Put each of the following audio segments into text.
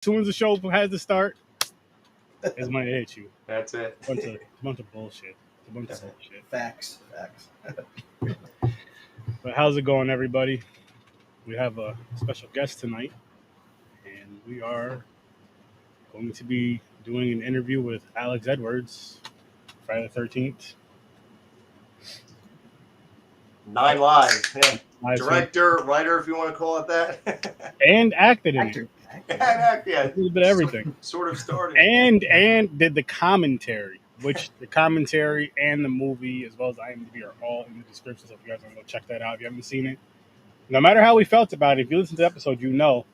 soon as the show has to start, it's going to hit you. That's it. It's a bunch of bullshit. It's a bunch of bullshit. Facts. But how's it going, everybody? We have a special guest tonight, and we are going to be doing an interview with Alex Edwards, Friday the 13th. 9 Lives. Yeah. Live Director, writer, if you want to call it that. and acted in it. Yeah. A little bit of everything. Sort of started. And did the commentary, which the commentary and the movie, as well as IMDb, are all in the description. So if you guys want to go check that out, if you haven't seen it, no matter how we felt about it, if you listen to the episode, you know.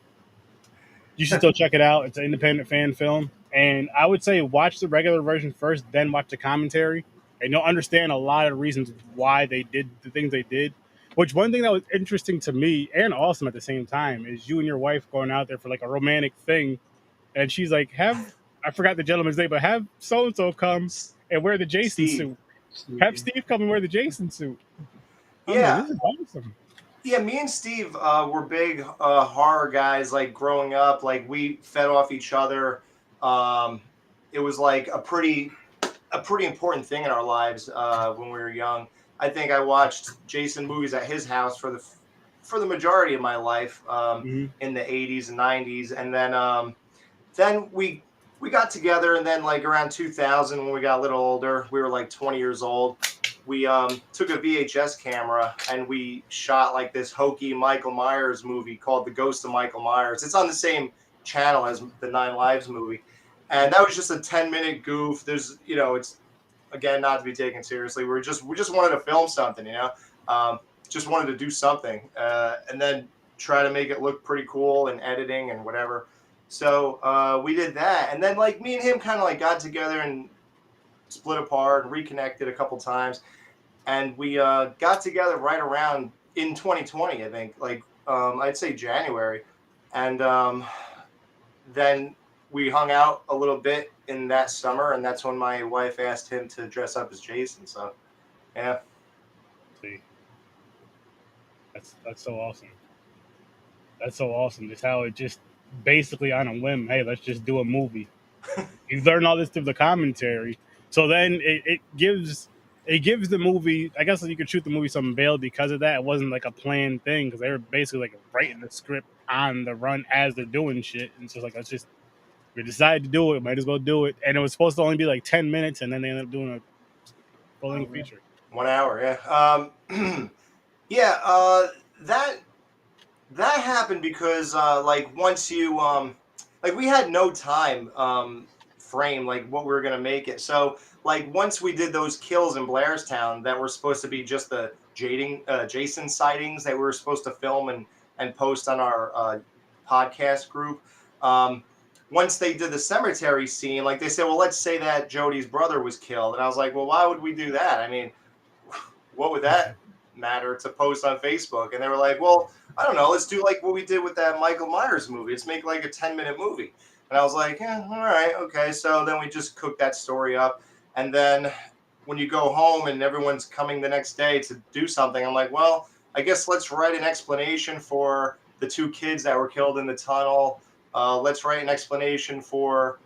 You should still check it out. It's an independent fan film. And I would say watch the regular version first, then watch the commentary. And you'll understand a lot of the reasons why they did the things they did. Which one thing that was interesting to me and awesome at the same time is you and your wife going out there for like a romantic thing. And she's like, I forgot the gentleman's name, but have so-and-so come and wear the Jason suit. Have Steve come and wear the Jason suit. Yeah. This is awesome. Yeah, me and Steve were big horror guys, like growing up. Like we fed off each other. It was like a pretty important thing in our lives when we were young. I think I watched Jason movies at his house for the majority of my life in the 80s and 90s, and then we got together, and then like around 2000 when we got a little older, we were like 20 years old. We took a VHS camera and we shot like this hokey Michael Myers movie called The Ghost of Michael Myers. It's on the same channel as the 9 Lives movie. And that was just a 10-minute goof. There's, it's, again, not to be taken seriously. We just wanted to film something, just wanted to do something. And then try to make it look pretty cool and editing and whatever. So we did that. And then like me and him kind of like got together and split apart and reconnected a couple times. And we got together right around in 2020, I think, like I'd say January. And then we hung out a little bit in that summer, and that's when my wife asked him to dress up as Jason. So, yeah. See, that's so awesome. That's so awesome. Just how it just basically on a whim, hey, let's just do a movie. You learn all this through the commentary. So then it gives the movie, I guess you could shoot the movie some bail because of that. It wasn't like a planned thing because they were basically like writing the script on the run as they're doing shit. And it's just like, we decided to do it, might as well do it. And it was supposed to only be like 10 minutes, and then they ended up doing a full-length feature. 1 hour, yeah. Yeah, that happened because like once you like we had no time frame like what we were gonna make it. So like once we did those kills in Blairstown that were supposed to be just the Jason sightings that we were supposed to film and post on our podcast group. Once they did the cemetery scene, like they said, well, let's say that Jody's brother was killed. And I was like, well, why would we do that? I mean, what would that matter to post on Facebook? And they were like, well, I don't know. Let's do like what we did with that Michael Myers movie. Let's make like a 10-minute movie. And I was like, yeah, all right, okay. So then we just cooked that story up. And then when you go home and everyone's coming the next day to do something, I'm like, well, I guess let's write an explanation for the 2 kids that were killed in the tunnel. Let's write an explanation for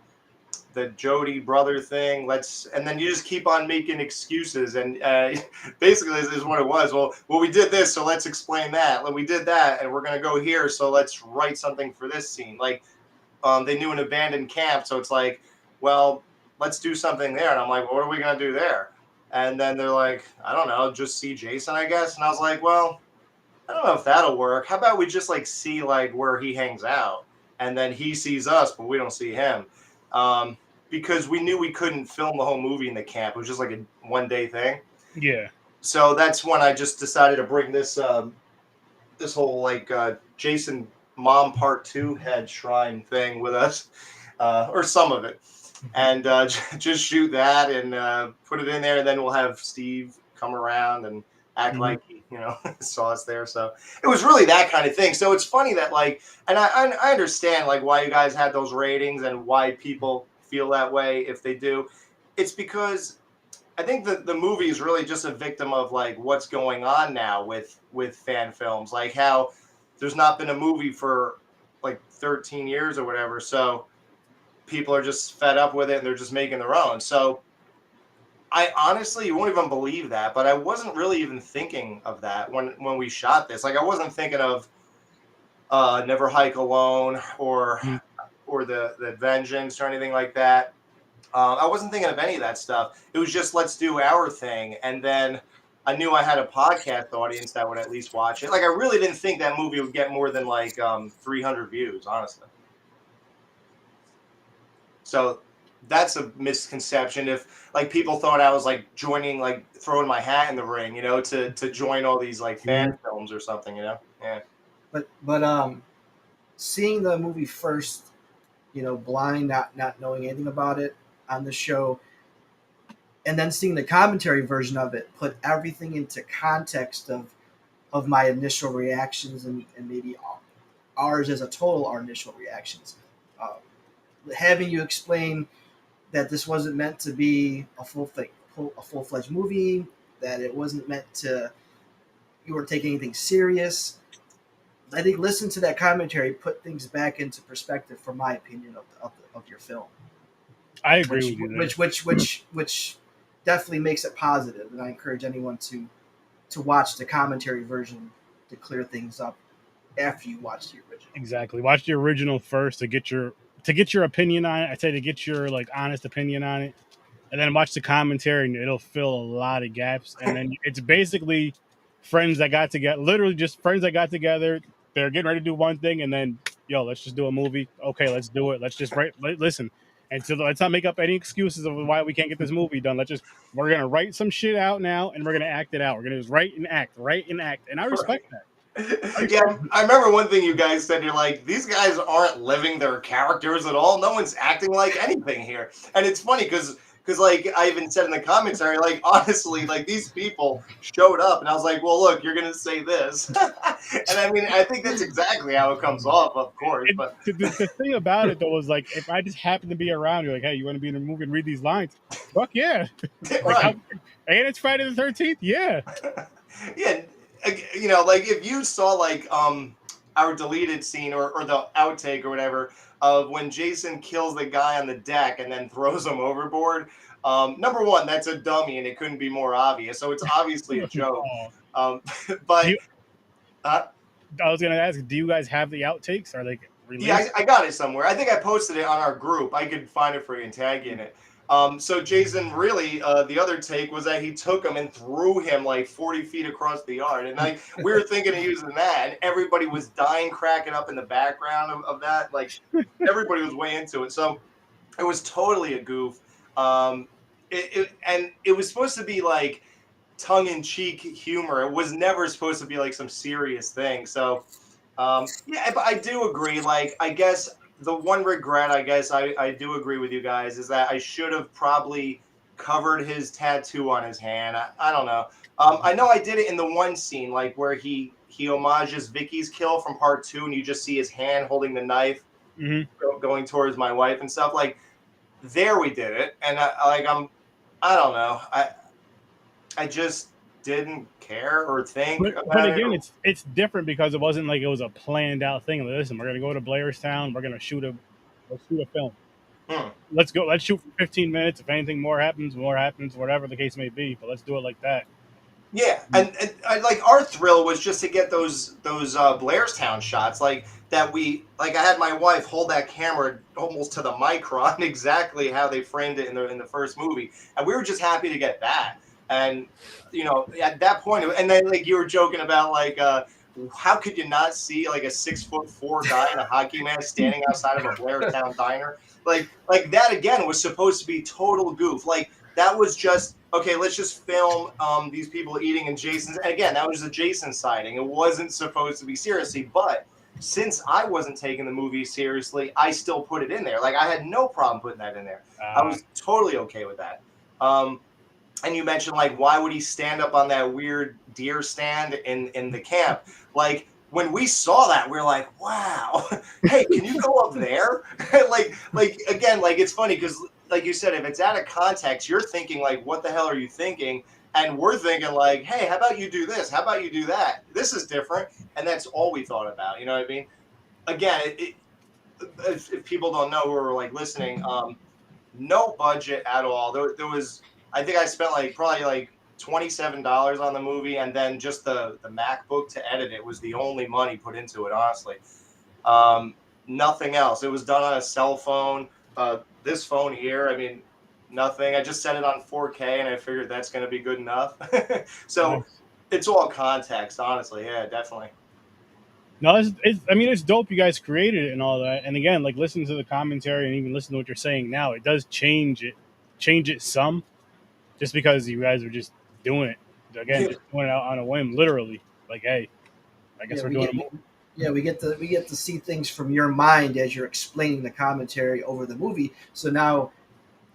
the Jody brother thing. And then you just keep on making excuses. And basically this is what it was. Well, we did this, so let's explain that. We did that, and we're going to go here, so let's write something for this scene. Like they knew an abandoned camp, so it's like, well, let's do something there. And I'm like, well, what are we going to do there? And then they're like, I don't know, just see Jason, I guess. And I was like, well, I don't know if that'll work. How about we just like see like where he hangs out? And then he sees us, but we don't see him. Because we knew we couldn't film the whole movie in the camp. It was just like a one-day thing. Yeah. So that's when I just decided to bring this this whole like Jason Mom Part 2 head shrine thing with us, or some of it. And just shoot that and put it in there. And then we'll have Steve come around and act like he, saw us there. So it was really that kind of thing. So it's funny that like, and I understand like why you guys had those ratings and why people feel that way if they do. It's because I think that the movie is really just a victim of like what's going on now with fan films, like how there's not been a movie for like 13 years or whatever. So people are just fed up with it and they're just making their own. So I honestly, you won't even believe that, but I wasn't really even thinking of that when we shot this. Like I wasn't thinking of Never Hike Alone Mhm. or the Vengeance or anything like that. I wasn't thinking of any of that stuff. It was just let's do our thing, and then I knew I had a podcast audience that would at least watch it. Like I really didn't think that movie would get more than like 300 views, honestly. So that's a misconception. If like people thought I was like joining, like throwing my hat in the ring, to join all these like fan films or something, Yeah. But seeing the movie first, blind, not knowing anything about it on the show, and then seeing the commentary version of it, put everything into context of my initial reactions and maybe ours as a total, our initial reactions. Uh, Having you explain that this wasn't meant to be a full-fledged movie, that it wasn't meant to, you weren't taking anything serious. I think listen to that commentary, put things back into perspective, from my opinion of your film, I agree which with you there. which definitely makes it positive, and I encourage anyone to watch the commentary version to clear things up after you watch the original. Exactly. Watch the original first to get your opinion on it. I say to get your like honest opinion on it, and then watch the commentary, and it'll fill a lot of gaps. And then it's basically friends that got together, literally just friends that got together. They're getting ready to do one thing, and then let's just do a movie. Okay, let's do it. Let's just listen. And so let's not make up any excuses of why we can't get this movie done. We're gonna write some shit out now, and we're gonna act it out. We're gonna just write and act, and I respect that. Yeah, I remember one thing you guys said. You're like, these guys aren't living their characters at all. No one's acting like anything here. And it's funny because like I even said in the commentary, like honestly, like these people showed up, and I was like, well, look, you're gonna say this, and I mean, I think that's exactly how it comes off, of course. And But the thing about it though was like, if I just happen to be around, you're like, hey, you want to be in a movie and read these lines? Fuck yeah! Like, right, and it's Friday the 13th. Yeah, yeah, like if you saw like our deleted scene or the outtake or whatever of when Jason kills the guy on the deck and then throws him overboard. Number one, that's a dummy and it couldn't be more obvious. So it's obviously a joke. Oh. Do But you, I was gonna ask, do you guys have the outtakes? Are they yeah, released? I got it somewhere. I think I posted it on our group. I could find it for you and tag you in it. So Jason really, the other take was that he took him and threw him like 40 feet across the yard. And we were thinking of using that, and everybody was dying, cracking up in the background of that. Like everybody was way into it. So it was totally a goof. And it was supposed to be like tongue-in-cheek humor. It was never supposed to be like some serious thing. So yeah, but I do agree. Like, I guess the one regret, I guess I do agree with you guys, is that I should have probably covered his tattoo on his hand. I don't know. I know I did it in the one scene, like where he homages Vicky's kill from part 2, and you just see his hand holding the knife Mm-hmm. going towards my wife and stuff. Like, there we did it, and I don't know. I just didn't care or think But about it. again, it's different because it wasn't like it was a planned out thing. Like, listen, we're gonna go to Blairstown. Let's shoot a film. Hmm. Let's go. Let's shoot for 15 minutes. If anything more happens, whatever the case may be. But let's do it like that. Yeah, and I, like our thrill was just to get those Blairstown shots, like that I had my wife hold that camera almost to the micron, exactly how they framed it in the first movie, and we were just happy to get that. And at that point, and then like you were joking about like how could you not see like a 6'4" guy in a hockey mask standing outside of a Blairstown diner? Like that again was supposed to be total goof. Like that was just okay. Let's just film these people eating in Jason's. And again, that was a Jason sighting. It wasn't supposed to be seriously, but since I wasn't taking the movie seriously, I still put it in there. Like I had no problem putting that in there. I was totally okay with that. And you mentioned like why would he stand up on that weird deer stand in the camp? Like when we saw that, we are like, wow, hey, can you go up there? like again, like it's funny because like you said, if it's out of context, you're thinking like, what the hell are you thinking? And we're thinking like, hey, how about you do this? How about you do that? This is different. And that's all we thought about. You know what I mean? again, if people don't know who are like listening, no budget at all. There was, I think I spent like probably like $27 on the movie, and then just the MacBook to edit it was the only money put into it, honestly. Nothing else. It was done on a cell phone. This phone here, I mean, nothing. I just set it on 4K, and I figured that's going to be good enough. So Nice. it's all context, honestly. Yeah, definitely. No, I mean, it's dope you guys created it and all that. And again, like listen to the commentary and even listen to what you're saying now. It does change it some, just because you guys are just doing it. Again, just doing it out on a whim, literally. Like, hey, I guess Yeah, we're we doing get a movie. yeah we get to see things from your mind as you're explaining the commentary over the movie. So now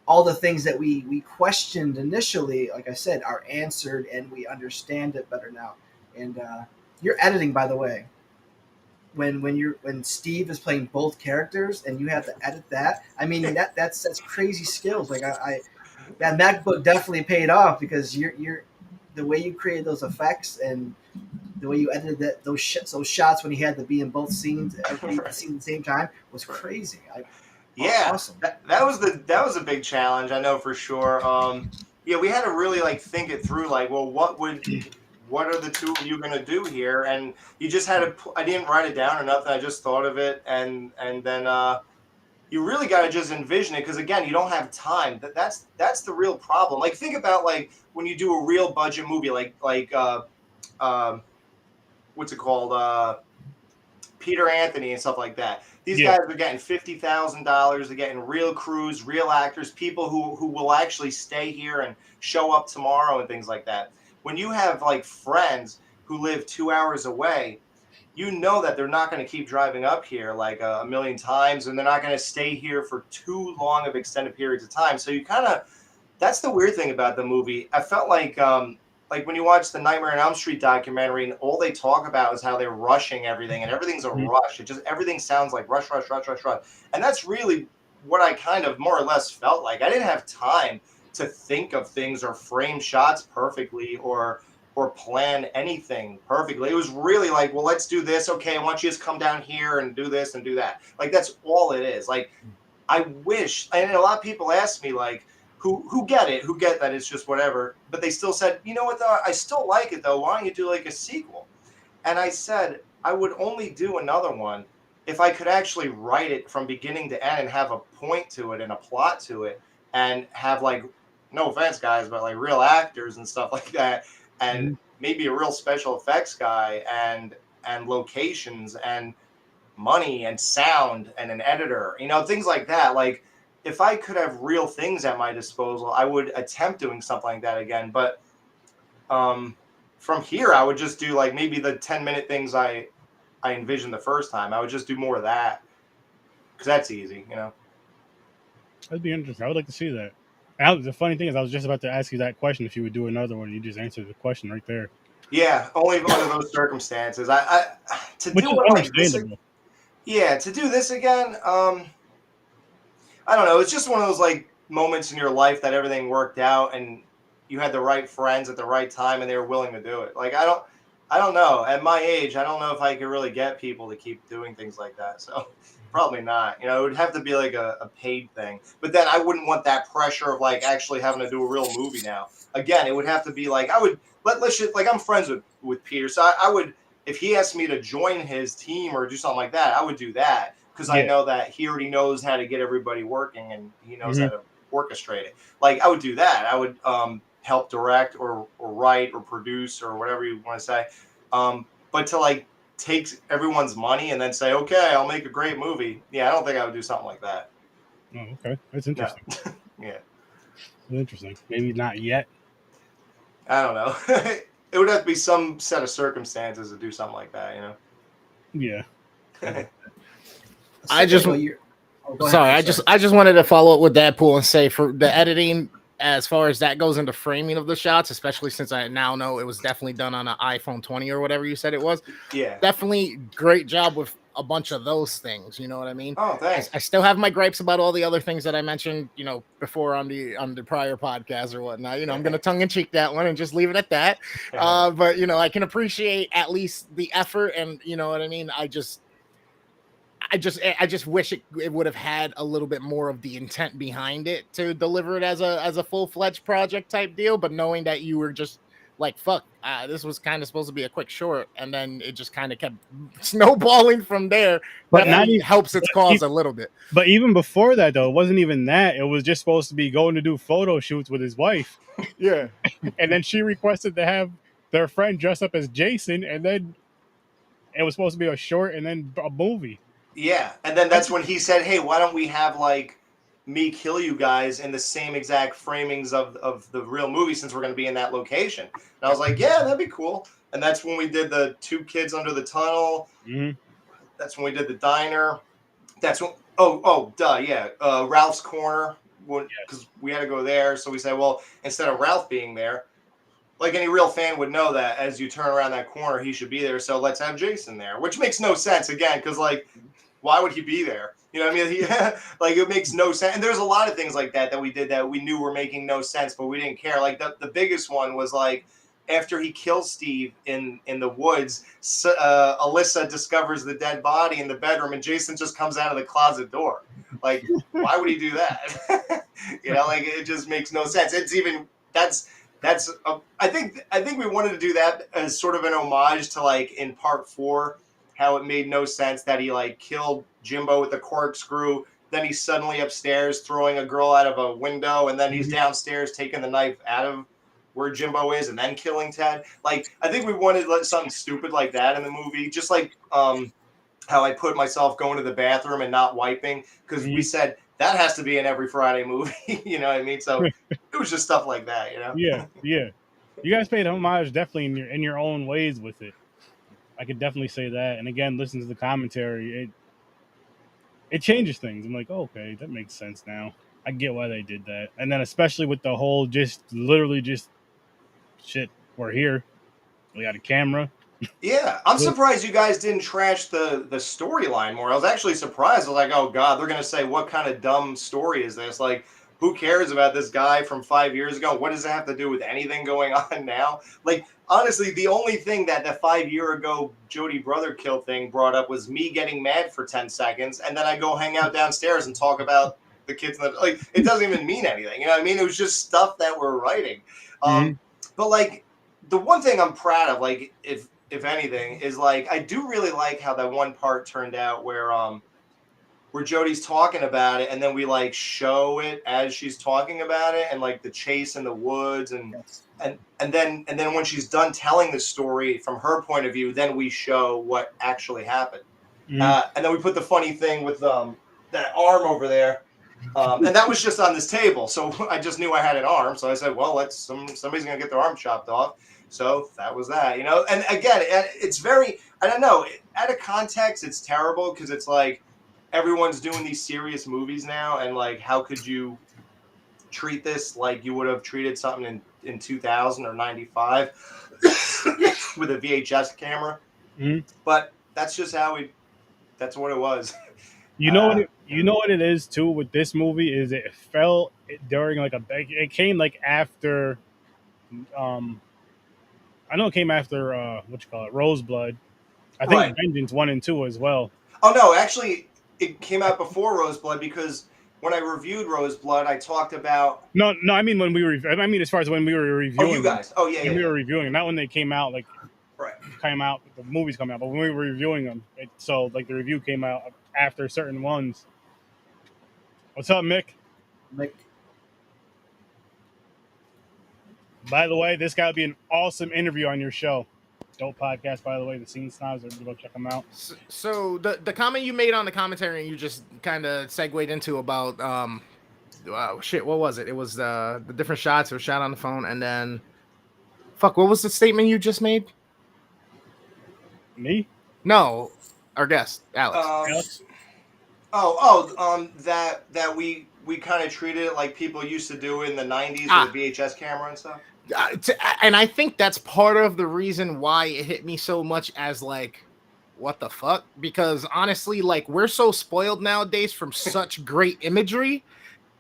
all the things that we questioned initially, like I said, are answered and we understand it better now. And your editing, by the way, when Steve is playing both characters and you have to edit that, I mean that's crazy skills. Like I that MacBook definitely paid off because you're the way you created those effects and the way you edited those shots when he had to be in both scenes, every scene at the same time was crazy. Yeah, Awesome. that was a big challenge. I know for sure. Yeah, we had to really like think it through. Like, well, what are the two of you gonna do here? And you just had to. I didn't write it down or nothing. I just thought of it, and then you really got to just envision it because again, you don't have time. That's the real problem. Like, think about like when you do a real budget movie, like what's it called? Peter Anthony and stuff like that. These Yeah. guys are getting $50,000. They're getting real crews, real actors, people who will actually stay here and show up tomorrow and things like that. When you have like friends who live 2 hours away, you know that they're not going to keep driving up here like a million times, and they're not going to stay here for too long of extended periods of time. So you kind of, that's the weird thing about the movie. I felt like when you watch the Nightmare on Elm Street documentary and all they talk about is how they're rushing everything and everything's a rush. It just, everything sounds like rush, rush, rush, rush, rush. And that's really what I kind of more or less felt like. I didn't have time to think of things or frame shots perfectly or plan anything perfectly. It was really like, well, let's do this. Okay, I want you to come down here and do this and do that. Like, that's all it is. Like, I wish, and a lot of people ask me, like, who get it, who get that it's just whatever, but they still said, you know what, though, I still like it, though. Why don't you do like a sequel? And I said, I would only do another one if I could actually write it from beginning to end and have a point to it and a plot to it and have, like, no offense, guys, but like real actors and stuff like that, and maybe a real special effects guy and locations and money and sound and an editor, things like that. Like, if I could have real things at my disposal, I would attempt doing something like that again. But from here, I would just do like maybe the 10-minute things I envisioned the first time. I would just do more of that because that's easy, That'd be interesting. I would like to see that. And the funny thing is, I was just about to ask you that question if you would do another one. You just answered the question right there. Yeah, only under those circumstances. I to Which do is one like this. understandable. Yeah, to do this again. I don't know. It's just one of those like moments in your life that everything worked out and you had the right friends at the right time and they were willing to do it. Like, I don't know. At my age, I don't know if I could really get people to keep doing things like that. So probably not. It would have to be like a paid thing. But then I wouldn't want that pressure of like actually having to do a real movie now. Again, it would have to be like, I would let's just, like, I'm friends with Peter, so I would, if he asked me to join his team or do something like that, I would do that. Because I know that he already knows how to get everybody working and he knows how to orchestrate it. Like, I would do that. I would help direct or write or produce or whatever you want to say. But to like take everyone's money and then say, okay, I'll make a great movie. Yeah, I don't think I would do something like that. Oh, okay. That's interesting. No. Yeah. Interesting. Maybe not yet. I don't know. It would have to be some set of circumstances to do something like that, Yeah. I just wanted to follow up with Deadpool and say for the editing, as far as that goes into framing of the shots, especially since I now know it was definitely done on an iPhone 20 or whatever you said it was. Yeah. Definitely great job with a bunch of those things. You know what I mean? Oh, thanks. I still have my gripes about all the other things that I mentioned, before on the prior podcast or whatnot. I'm going to tongue in cheek that one and just leave it at that. But I can appreciate at least the effort and you know what I mean? I just wish it would have had a little bit more of the intent behind it to deliver it as a full-fledged project type deal. But knowing that you were just like, fuck, this was kind of supposed to be a quick short, and then it just kind of kept snowballing from there. But that not even, helps its cause a little bit. But even before that, though, it wasn't even that. It was just supposed to be going to do photo shoots with his wife. Yeah. And then she requested to have their friend dress up as Jason, and then it was supposed to be a short and then a movie. Yeah, and then that's when he said, hey, why don't we have, like, me kill you guys in the same exact framings of the real movie since we're going to be in that location. And I was like, yeah, that'd be cool. And that's when we did the 2 kids under the tunnel. Mm-hmm. That's when we did the diner. That's when, Ralph's Corner, because we had to go there. So we said, well, instead of Ralph being there, like any real fan would know that as you turn around that corner, he should be there. So let's have Jason there, which makes no sense again, because, like, why would he be there? You know what I mean? Like, it makes no sense. And there's a lot of things like that we did that we knew were making no sense, but we didn't care. Like, the biggest one was, like, after he kills Steve in the woods, Alyssa discovers the dead body in the bedroom, and Jason just comes out of the closet door. Like, why would he do that? You know, like, it just makes no sense. It's even I think we wanted to do that as sort of an homage to, like, in part 4, how it made no sense that he, like, killed Jimbo with the corkscrew. Then he's suddenly upstairs throwing a girl out of a window, and then he's downstairs taking the knife out of where Jimbo is and then killing Ted. Like, I think we wanted something stupid like that in the movie, just like how I put myself going to the bathroom and not wiping, because we said that has to be in every Friday movie. You know what I mean? So it was just stuff like that, you know? Yeah. You guys paid homage definitely in your own ways with it. I could definitely say that. And again, listen to the commentary. It changes things. I'm like, oh, okay, that makes sense now. I get why they did that. And then especially with the whole literally shit, we're here. We got a camera. Yeah, I'm surprised you guys didn't trash the storyline more. I was actually surprised. I was like, oh, God, they're going to say, what kind of dumb story is this? Like, who cares about this guy from 5 years ago? What does it have to do with anything going on now? Like, honestly, the only thing that the 5 year ago Jody brother kill thing brought up was me getting mad for 10 seconds, and then I go hang out downstairs and talk about the kids. Like, it doesn't even mean anything. You know what I mean? It was just stuff that we're writing. But, like, the one thing I'm proud of, like, if anything, is, like, I do really like how that one part turned out where Jody's talking about it, and then we, like, show it as she's talking about it, and, like, the chase in the woods, and then when she's done telling the story from her point of view, then we show what actually happened. And then we put the funny thing with that arm over there, and that was just on this table, so I just knew I had an arm, so I said, well, somebody's gonna get their arm chopped off. So that was that, you know. And again, it's very, I don't know, out of context, it's terrible, because it's like everyone's doing these serious movies now, and, like, how could you treat this like you would have treated something in 2000 or 95 with a VHS camera? But that's just that's what it was. You know what it is too with this movie is it fell during it came like after I know it came after Roseblood. I think Vengeance 1 and 2 as well. Oh no, actually it came out before Roseblood, because when I reviewed Roseblood, I talked about No, I mean as far as when we were reviewing. Oh, you guys. Oh yeah, we were reviewing, not when they came out, like came out, the movies come out, but when we were reviewing them, so like the review came out after certain ones. What's up, Mick? By the way, this got to be an awesome interview on your show. Dope podcast, by the way. The Scene Snobs, go check them out. So the comment you made on the commentary, and you just kind of segued into about what was it? It was the different shots. It was shot on the phone, and then what was the statement you just made? Me? No, our guest, Alex. That we kind of treated it like people used to do in the 90s with a VHS camera and stuff. And I think that's part of the reason why it hit me so much as, like, what the fuck? Because honestly, like, we're so spoiled nowadays from such great imagery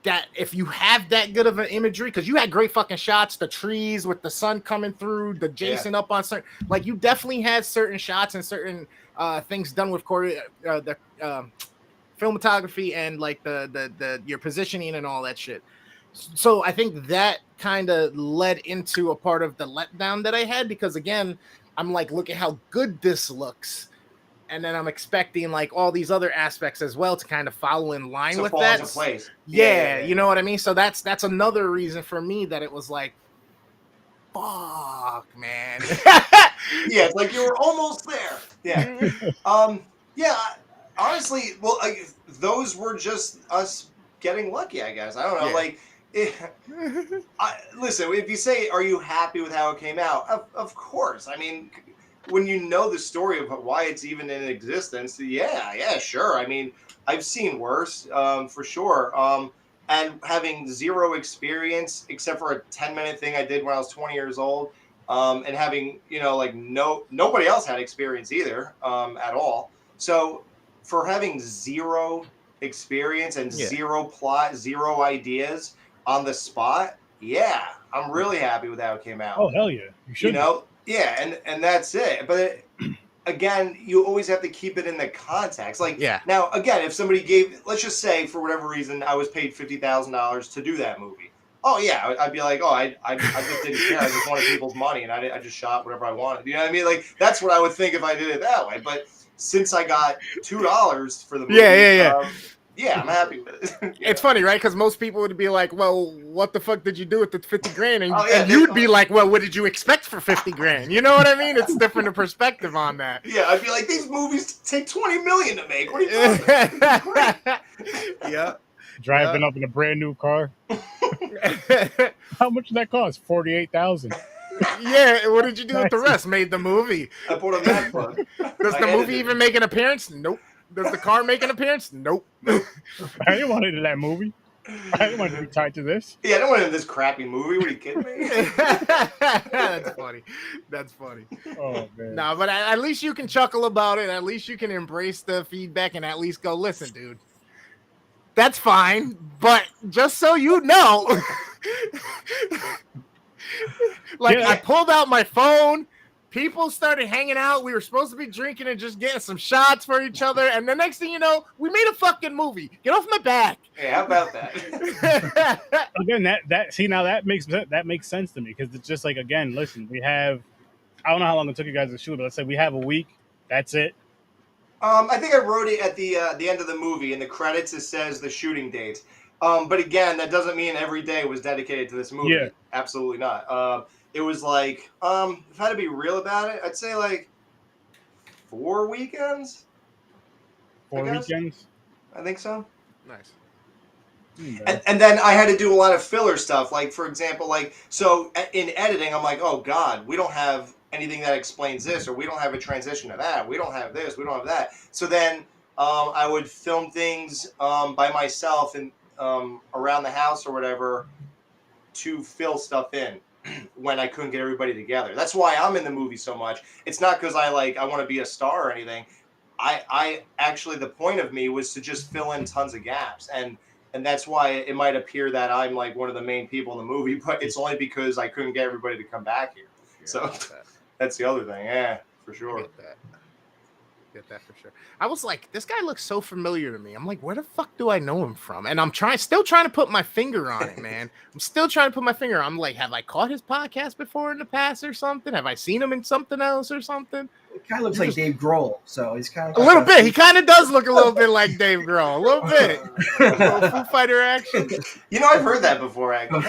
that if you have that good of an imagery, because you had great fucking shots, the trees with the sun coming through, the Jason up on certain, like you definitely had certain shots and certain things done with the filmography and like the your positioning and all that shit. So I think that kind of led into a part of the letdown that I had, because again, I'm like, look at how good this looks. And then I'm expecting like all these other aspects as well to kind of follow in line with that. Into place. Yeah, you know what I mean? So that's another reason for me that it was like, fuck, man. Yeah, it's like you were almost there. Yeah. Yeah, honestly, well, those were just us getting lucky, I guess. I don't know. Like, listen, if you say, are you happy with how it came out? Of course. I mean, when you know the story of why it's even in existence, yeah, sure. I mean, I've seen worse, for sure. And having zero experience except for a 10-minute thing I did when I was 20 years old, and having, you know, like nobody else had experience either, at all. So for having zero experience and zero plot, zero ideas on the spot, yeah, I'm really happy with how it came out. Oh, hell yeah. You should. You know? Yeah, and that's it. But again, you always have to keep it in the context. Like, now, again, if somebody gave, let's just say, for whatever reason, I was paid $50,000 to do that movie. Oh, yeah, I'd be like, oh, I just didn't care. I just wanted people's money, and I just shot whatever I wanted. You know what I mean? Like, that's what I would think if I did it that way. But since I got $2 for the movie, yeah, I'm happy with it. It's funny, right? Because most people would be like, well, what the fuck did you do with the 50 grand? And you'd be like, well, what did you expect for 50 grand? You know what I mean? It's different perspective on that. Yeah, I'd be like, these movies take 20 million to make. What are you talking about? Yeah. Driving up in a brand new car. How much did that cost? $48,000. Yeah, what did you do with the rest? Made the movie. I bought a MacBook. Does the movie even make an appearance? Nope. Does the car make an appearance? Nope. I didn't want it in that movie. I didn't want to be tied to this. Yeah, I don't want it in this crappy movie. What are you kidding me? That's funny. That's funny. Oh, man. No, but at least you can chuckle about it. At least you can embrace the feedback and at least go, listen, dude. That's fine. But just so you know, like I pulled out my phone. People started hanging out. We were supposed to be drinking and just getting some shots for each other. And the next thing you know, we made a fucking movie. Get off my back. Hey, how about that? Again, that makes sense to me, because it's just like, again, listen, we have, I don't know how long it took you guys to shoot, but let's say we have a week. That's it. I think I wrote it at the end of the movie. In the credits, it says the shooting dates. But again, that doesn't mean every day was dedicated to this movie. Yeah. Absolutely not. It was like, if I had to be real about it, I'd say like 4 weekends. 4 weekends? I think so. Nice. And then I had to do a lot of filler stuff. Like, for example, so in editing, I'm like, oh, God, we don't have anything that explains this, or we don't have a transition to that. We don't have this. We don't have that. So then I would film things by myself and around the house or whatever to fill stuff in when I couldn't get everybody together. That's why I'm in the movie so much. It's not because I want to be a star or anything. I actually, the point of me was to just fill in tons of gaps. And that's why it might appear that I'm like one of the main people in the movie, but it's only because I couldn't get everybody to come back here. Yeah, so that's the other thing. Yeah, for sure. Get that for sure. I was like, this guy looks so familiar to me. I'm like, where the fuck do I know him from? And I'm still trying to put my finger on it, man. I'm still trying to put my finger on. I'm like, have I caught his podcast before in the past or something? Have I seen him in something else or something? It kind of looks like Dave Grohl, so he's kind of a little bit. He kind of does look a little bit like Dave Grohl, a little bit. A little Foo Fighter action. You know, I've heard that before, actually.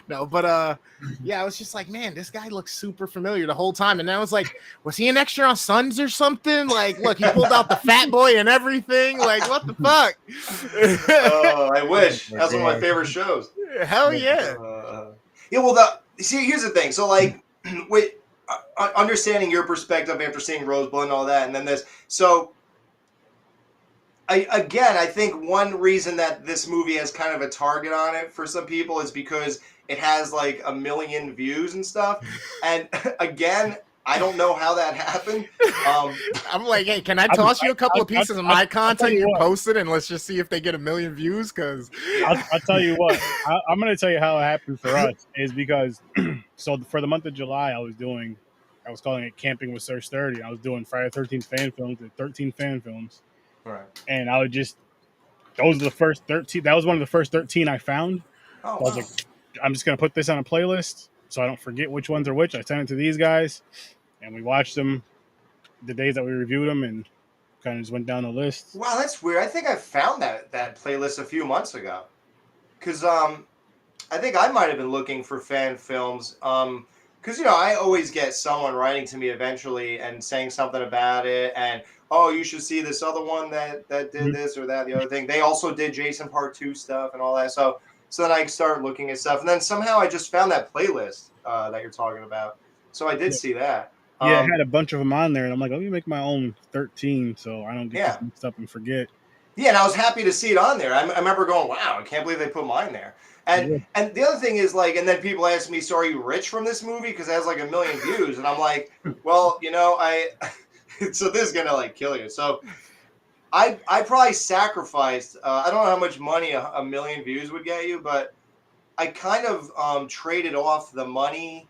No, but yeah, I was just like, man, this guy looks super familiar the whole time. And then I was like, was he an extra on Sons or something? Like, look, he pulled out the Fat Boy and everything. Like, what the fuck? Oh, I wish. That's one of my favorite shows. Hell yeah. Yeah, well, see, here's the thing. So, like, with understanding your perspective after seeing Rosebud and all that, and then this. So, I think one reason that this movie has kind of a target on it for some people is because it has like 1 million views and stuff. And again, I don't know how that happened. I'm like, hey, can I toss you a couple of pieces of my content you posted, and let's just see if they get 1 million views? Because I'll tell you what, I'm going to tell you how it happened for us is because so for the month of July, I was calling it Camping with Sir Sturdy. I was doing Friday 13th fan films and 13 fan films, Right. and I would just those were the first 13. That was one of the first 13 I found. Oh, So I was like, I'm just going to put this on a playlist so I don't forget which ones are which. I sent it to these guys, and we watched them the days that we reviewed them, and kind of just went down the list. Wow, that's weird. I think I found that playlist a few months ago, because I think I might have been looking for fan films. Because I always get someone writing to me eventually and saying something about it, and oh, you should see this other one that did this or that, the other thing. They also did Jason Part 2 stuff and all that. So then I start looking at stuff, and then somehow I just found that playlist that you're talking about. So I did see that. Yeah, I had a bunch of them on there, and I'm like, let me make my own 13 so I don't get this mixed up and forget. Yeah, and I was happy to see it on there. I remember going, wow, I can't believe they put mine there. And the other thing is, like, and then people ask me, so are you rich from this movie? Because it has like 1 million views. And I'm like, well, so this is going to like kill you. So I probably sacrificed, I don't know how much money 1 million views would get you, but I kind of traded off the money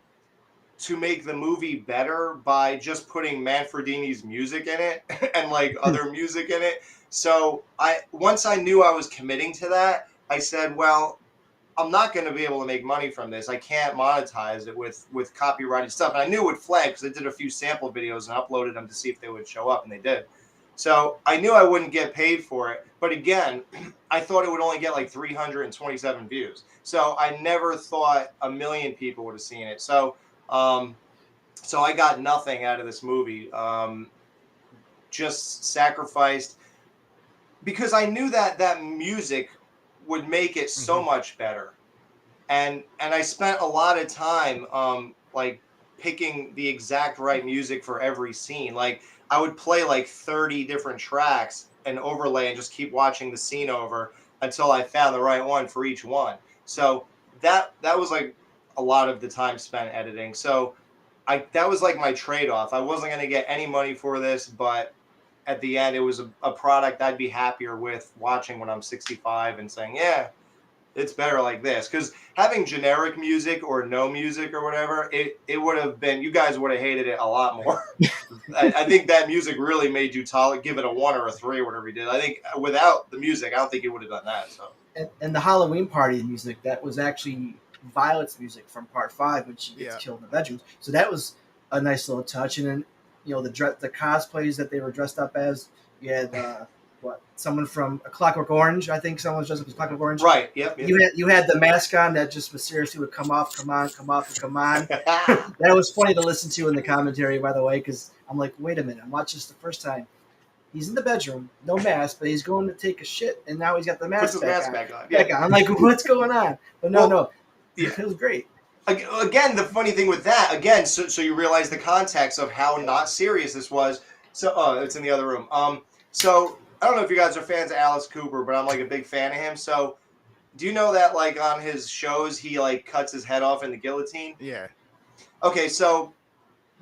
to make the movie better by just putting Manfredini's music in it and like other music in it. So once I knew I was committing to that, I said, well, I'm not going to be able to make money from this. I can't monetize it with copyrighted stuff. And I knew it would flag because I did a few sample videos and uploaded them to see if they would show up, and they did. So I knew I wouldn't get paid for it. But again, I thought it would only get like 327 views. So I never thought 1 million people would have seen it. So I got nothing out of this movie. Just sacrificed, because I knew that music would make it so much better. And I spent a lot of time like picking the exact right music for every scene. Like I would play like 30 different tracks and overlay and just keep watching the scene over until I found the right one for each one. So that was like a lot of the time spent editing. So that was like my trade-off. I wasn't going to get any money for this, but at the end, it was a product I'd be happier with watching when I'm 65 and saying, yeah, it's better like this. Because having generic music or no music or whatever, it would have been, you guys would have hated it a lot more. I think that music really made you give it a 1 or a 3 or whatever you did. I think without the music, I don't think it would have done that. So. And the Halloween party music, that was actually Violet's music from Part 5 when she gets killed in the bedrooms. So that was a nice little touch. And then, the cosplays that they were dressed up as. You had someone from A Clockwork Orange. I think someone was dressed up as Clockwork Orange. Right. Yep. You had the mask on that just mysteriously would come off, come on, come off, and come on. That was funny to listen to in the commentary, by the way, because I'm like, wait a minute, I'm watching this the first time. He's in the bedroom, no mask, but he's going to take a shit, and now he's got the mask back on. Yeah. I'm like, what's going on? But no. Yeah. It was great. Again, the funny thing with that, so you realize the context of how not serious this was. So, it's in the other room. So I don't know if you guys are fans of Alice Cooper, but I'm like a big fan of him. So do you know that like on his shows, he like cuts his head off in the guillotine? Yeah. Okay, so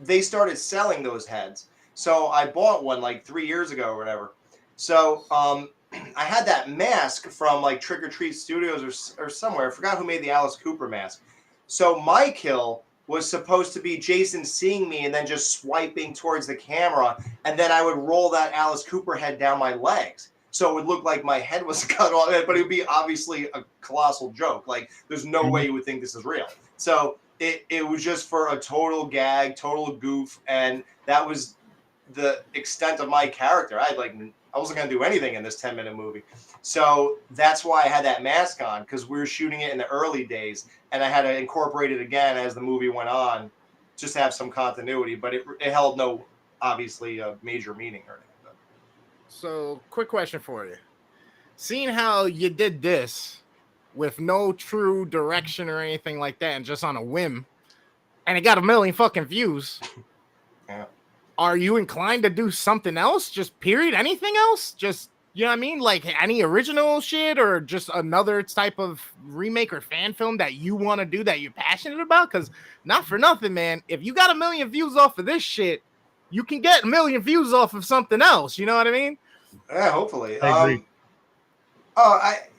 they started selling those heads. So I bought one like 3 years ago or whatever. So I had that mask from like Trick or Treat Studios or somewhere. I forgot who made the Alice Cooper mask. So my kill was supposed to be Jason seeing me and then just swiping towards the camera, and then I would roll that Alice Cooper head down my legs. So it would look like my head was cut off, but it would be obviously a colossal joke. Like, there's no way you would think this is real. So it was just for a total gag, total goof, and that was the extent of my character. I wasn't going to do anything in this 10-minute movie. So that's why I had that mask on, because we were shooting it in the early days, and I had to incorporate it again as the movie went on, just to have some continuity. But it held no, obviously, major meaning or anything. So, quick question for you. Seeing how you did this with no true direction or anything like that, and just on a whim, and it got 1 million fucking views. Yeah. Are you inclined to do something else? Just period? Anything else? Just You know what I mean? Like any original shit or just another type of remake or fan film that you want to do that you're passionate about? Because not for nothing, man. If you got 1 million views off of this shit, you can get 1 million views off of something else. You know what I mean? Yeah, hopefully. I agree.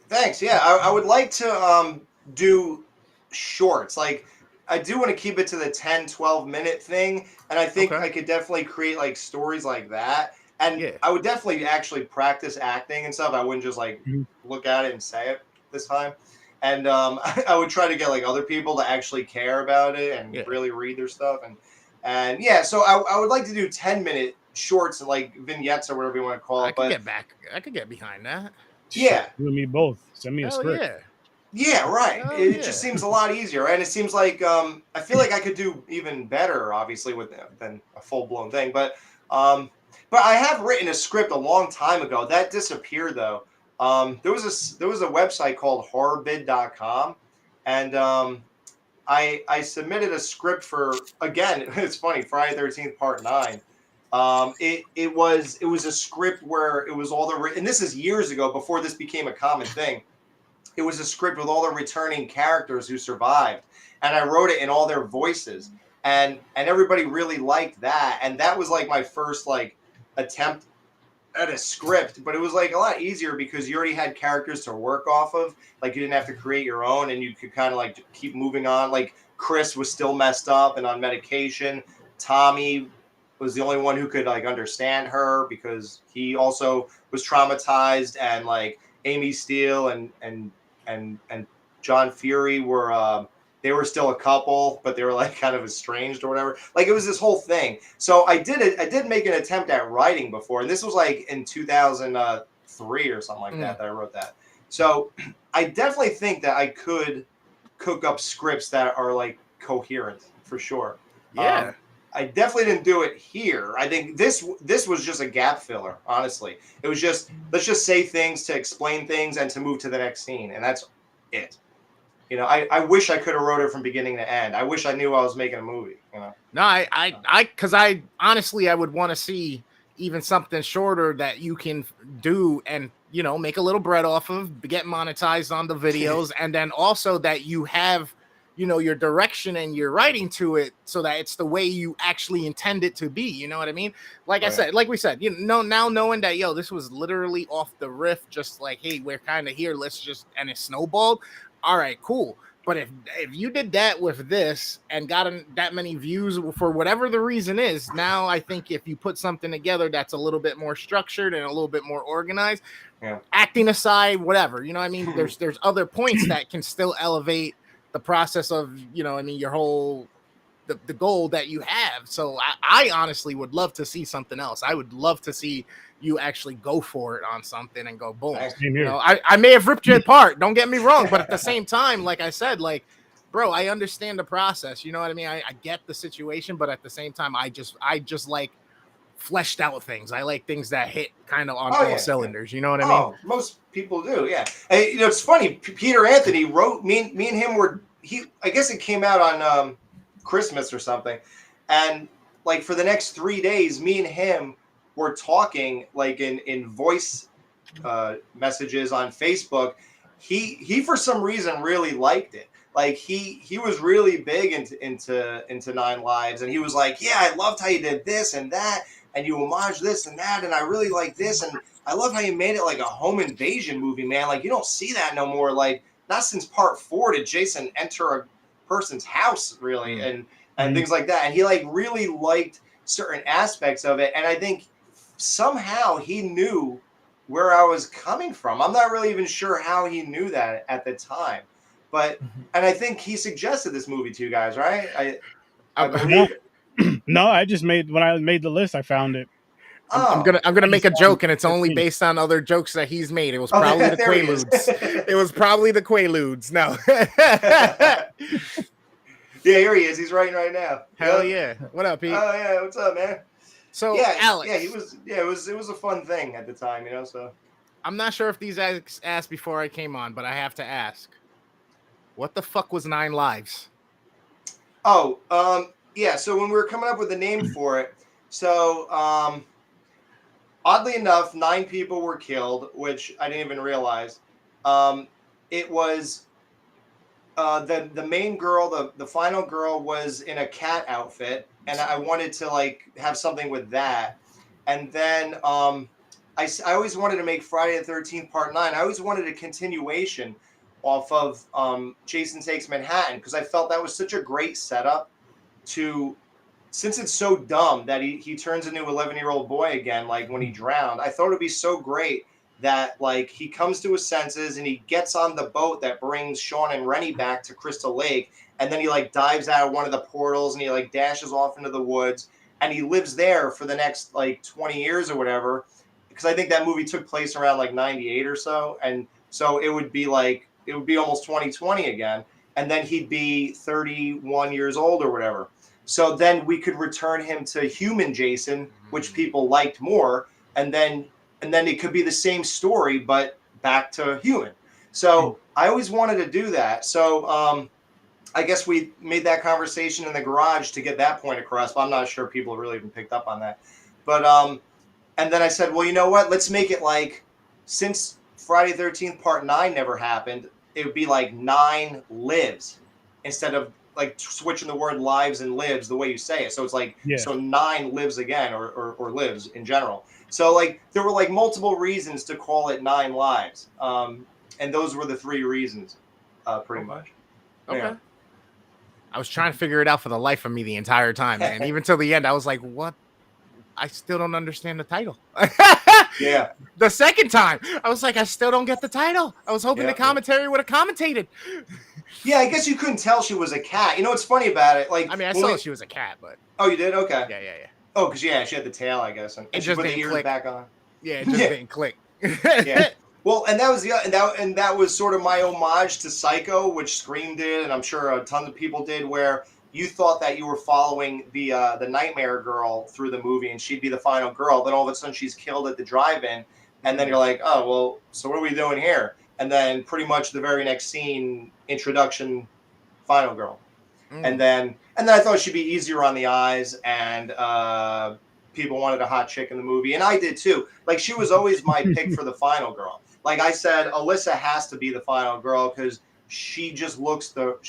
Thanks. Yeah, I would like to do shorts. Like, I do want to keep it to the 10, 12-minute thing, and I think I could definitely create like stories like that. And I would definitely actually practice acting and stuff. I wouldn't just like look at it and say it this time. And I would try to get like other people to actually care about it and really read their stuff. And yeah, so I would like to do 10-minute shorts and like vignettes or whatever you want to call it. I could get behind that. Yeah, you and me both. Send me a script. Yeah, right. It just seems a lot easier, and it seems like I feel like I could do even better, obviously, with than a full-blown thing. But I have written a script a long time ago. That disappeared though. There was a website called HORRORWITHSIR.STURDYGUESTS, and I submitted a script for, again, it's funny, Friday 13th Part 9. It was a script where it was all the, and this is years ago before this became a common thing. It was a script with all the returning characters who survived, and I wrote it in all their voices, and everybody really liked that, and that was like my first like attempt at a script, but it was like a lot easier because you already had characters to work off of. Like, you didn't have to create your own, and you could kind of like keep moving on. Like, Chris was still messed up and on medication. Tommy was the only one who could like understand her because he also was traumatized, and like Amy Steele and John Fury were they were still a couple, but they were like kind of estranged or whatever. Like, it was this whole thing. So I did make an attempt at writing before, and this was like in 2003 or something like that I wrote that. So I definitely think that I could cook up scripts that are like coherent for sure. Yeah. I definitely didn't do it here. I think this was just a gap filler, honestly. It was just, let's just say things to explain things and to move to the next scene, and that's it. You know, I wish I could have wrote it from beginning to end. I wish I knew I was making a movie, you know. No, because I honestly, I would want to see even something shorter that you can do and, you know, make a little bread off of, get monetized on the videos, and then also that you have, you know, your direction and your writing to it so that it's the way you actually intend it to be. You know what I mean? Like I said, like we said, you know, now knowing that, yo, this was literally off the riff, just like, hey, we're kind of here, let's just, and it snowballed. All right, cool. But if you did that with this and got that many views for whatever the reason is, now I think if you put something together that's a little bit more structured and a little bit more organized, acting aside, whatever, you know what I mean? There's other points that can still elevate the process of, you know, I mean, your whole, the goal that you have. So I honestly would love to see something else. I would love to see you actually go for it on something and go boom. You know, I may have ripped you apart, don't get me wrong, but at the same time, like I said, like, bro, I understand the process. You know what I mean? I get the situation, but at the same time, I just like fleshed out things. I like things that hit kind of on all cylinders. You know what I mean? Most people do, yeah. And, you know, it's funny. Peter Anthony wrote me and him were I guess it came out on Christmas or something, and like for the next 3 days, me and him were talking like in voice messages on Facebook. He for some reason really liked it. Like he was really big into 9 Lives, and he was like, yeah, I loved how you did this and that, and you homage this and that, and I really like this, and I love how you made it like a home invasion movie, man. Like, you don't see that no more. Like, not since Part 4 did Jason enter a person's house, really, and things like that. And he like really liked certain aspects of it, and I think somehow he knew where I was coming from. I'm not really even sure how he knew that at the time, but and I think he suggested this movie to you guys, right? I believe it. No, I just when I made the list, I found it. I'm gonna make a joke, and it's only based on other jokes that he's made. It was probably the Quaaludes. It was probably the Quaaludes. No. Yeah, here he is. He's writing right now. Hell yeah! What up, Pete? Oh yeah, what's up, man? So yeah, Alex, yeah, he was. Yeah, it was a fun thing at the time, you know. So I'm not sure if these asked before I came on, but I have to ask: what the fuck was 9 Lives? Oh, yeah. So when we were coming up with a name for it, so oddly enough, 9 people were killed, which I didn't even realize. It was the main girl, the final girl was in a cat outfit, and I wanted to like have something with that. And then I always wanted to make Friday the 13th Part 9. I always wanted a continuation off of Jason Takes Manhattan, because I felt that was such a great setup to, since it's so dumb that he turns into an 11-year-old boy again, like when he drowned. I thought it'd be so great that like he comes to his senses and he gets on the boat that brings Sean and Rennie back to Crystal Lake, and then he like dives out of one of the portals and he like dashes off into the woods, and he lives there for the next like 20 years or whatever, because I think that movie took place around like 98 or so, and so it would be almost 2020 again, and then he'd be 31 years old or whatever. So then we could return him to human Jason, which people liked more, and then it could be the same story but back to human. So I always wanted to do that. So I guess we made that conversation in the garage to get that point across, but I'm not sure people really even picked up on that. But and then I said, well, you know what? Let's make it like, since Friday the 13th Part 9 never happened, it would be like 9 lives instead of like switching the word lives and lives the way you say it. So it's like, so 9 lives again, or lives in general. So like there were like multiple reasons to call it 9 lives. And those were the 3 reasons, pretty much. Okay. Yeah. I was trying to figure it out for the life of me the entire time, man. Even till the end, I was like, what? I still don't understand the title. Yeah. The second time, I was like, I still don't get the title. I was hoping the commentary would have commentated. Yeah, I guess you couldn't tell she was a cat. You know what's funny about it? Like, I mean, I saw she was a cat, but... Oh, you did? Okay. Yeah. Oh, because, yeah, she had the tail, I guess. And she put the ears back on. Yeah, it just didn't click. Yeah. Well, and that was that was sort of my homage to Psycho, which Scream did, and I'm sure a ton of people did, where you thought that you were following the Nightmare Girl through the movie, and she'd be the final girl. Then all of a sudden, she's killed at the drive-in, and then you're like, oh, well, so what are we doing here? And then pretty much the very next scene, introduction, final girl. And then I thought she'd be easier on the eyes, and people wanted a hot chick in the movie, and I did too. Like, she was always my pick for the final girl. Like I said, Alyssa has to be the final girl because she just looks the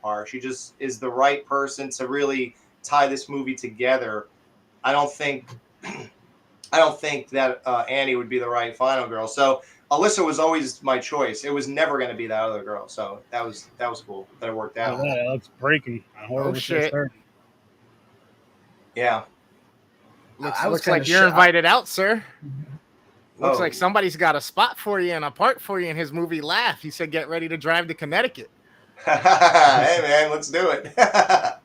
part. She just is the right person to really tie this movie together. I don't think that Annie would be the right final girl. So Alyssa was always my choice. It was never going to be that other girl. So that was cool that it worked out. Oh, yeah, that's breaking. Oh shit! Yeah. Looks like you're invited out, sir. Looks like somebody's got a spot for you and a part for you in his movie Laugh. He said, get ready to drive to Connecticut. Hey, man, let's do it. Look at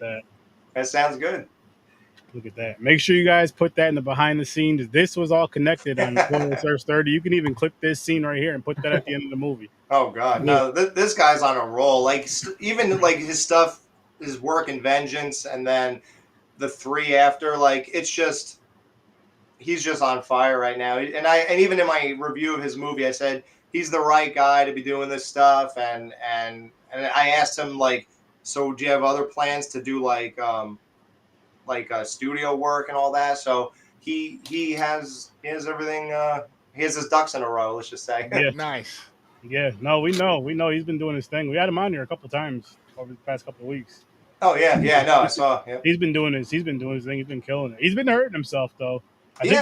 that. That sounds good. Look at that. Make sure you guys put that in the behind the scenes. This was all connected on HORRORWITHSIR.STURDY. You can even clip this scene right here and put that at the end of the movie. Oh, God. No, this guy's on a roll. Like, even like his stuff, his work in Vengeance, and then the 3 after, like, it's just... He's just on fire right now, and even in my review of his movie, I said he's the right guy to be doing this stuff, and I asked him like, so do you have other plans to do like studio work and all that? So he has everything. He has his ducks in a row. Let's just say. Yeah. Nice. Yeah. No, we know he's been doing his thing. We had him on here a couple times over the past couple of weeks. Oh yeah. No, I saw. Yep. He's been doing his thing. He's been killing it. He's been hurting himself though. I think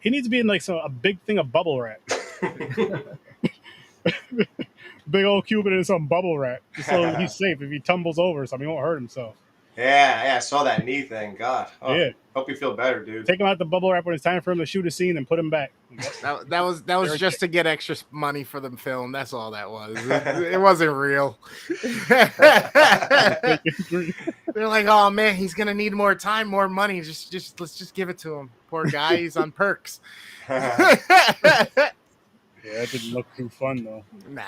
he needs to be in like a big thing of bubble wrap. Big old Cuban in some bubble wrap, just so he's safe. If he tumbles over or something, he won't hurt himself. Yeah, I saw that knee thing. God. Oh, yeah. Hope you feel better, dude. Take him out the bubble wrap when it's time for him to shoot a scene and put him back. That was just to get extra money for the film. That's all that was. It wasn't real. They're like, oh man, he's gonna need more time, more money. Just let's just give it to him. Poor guy, he's on perks. Yeah, that didn't look too fun though. Nah,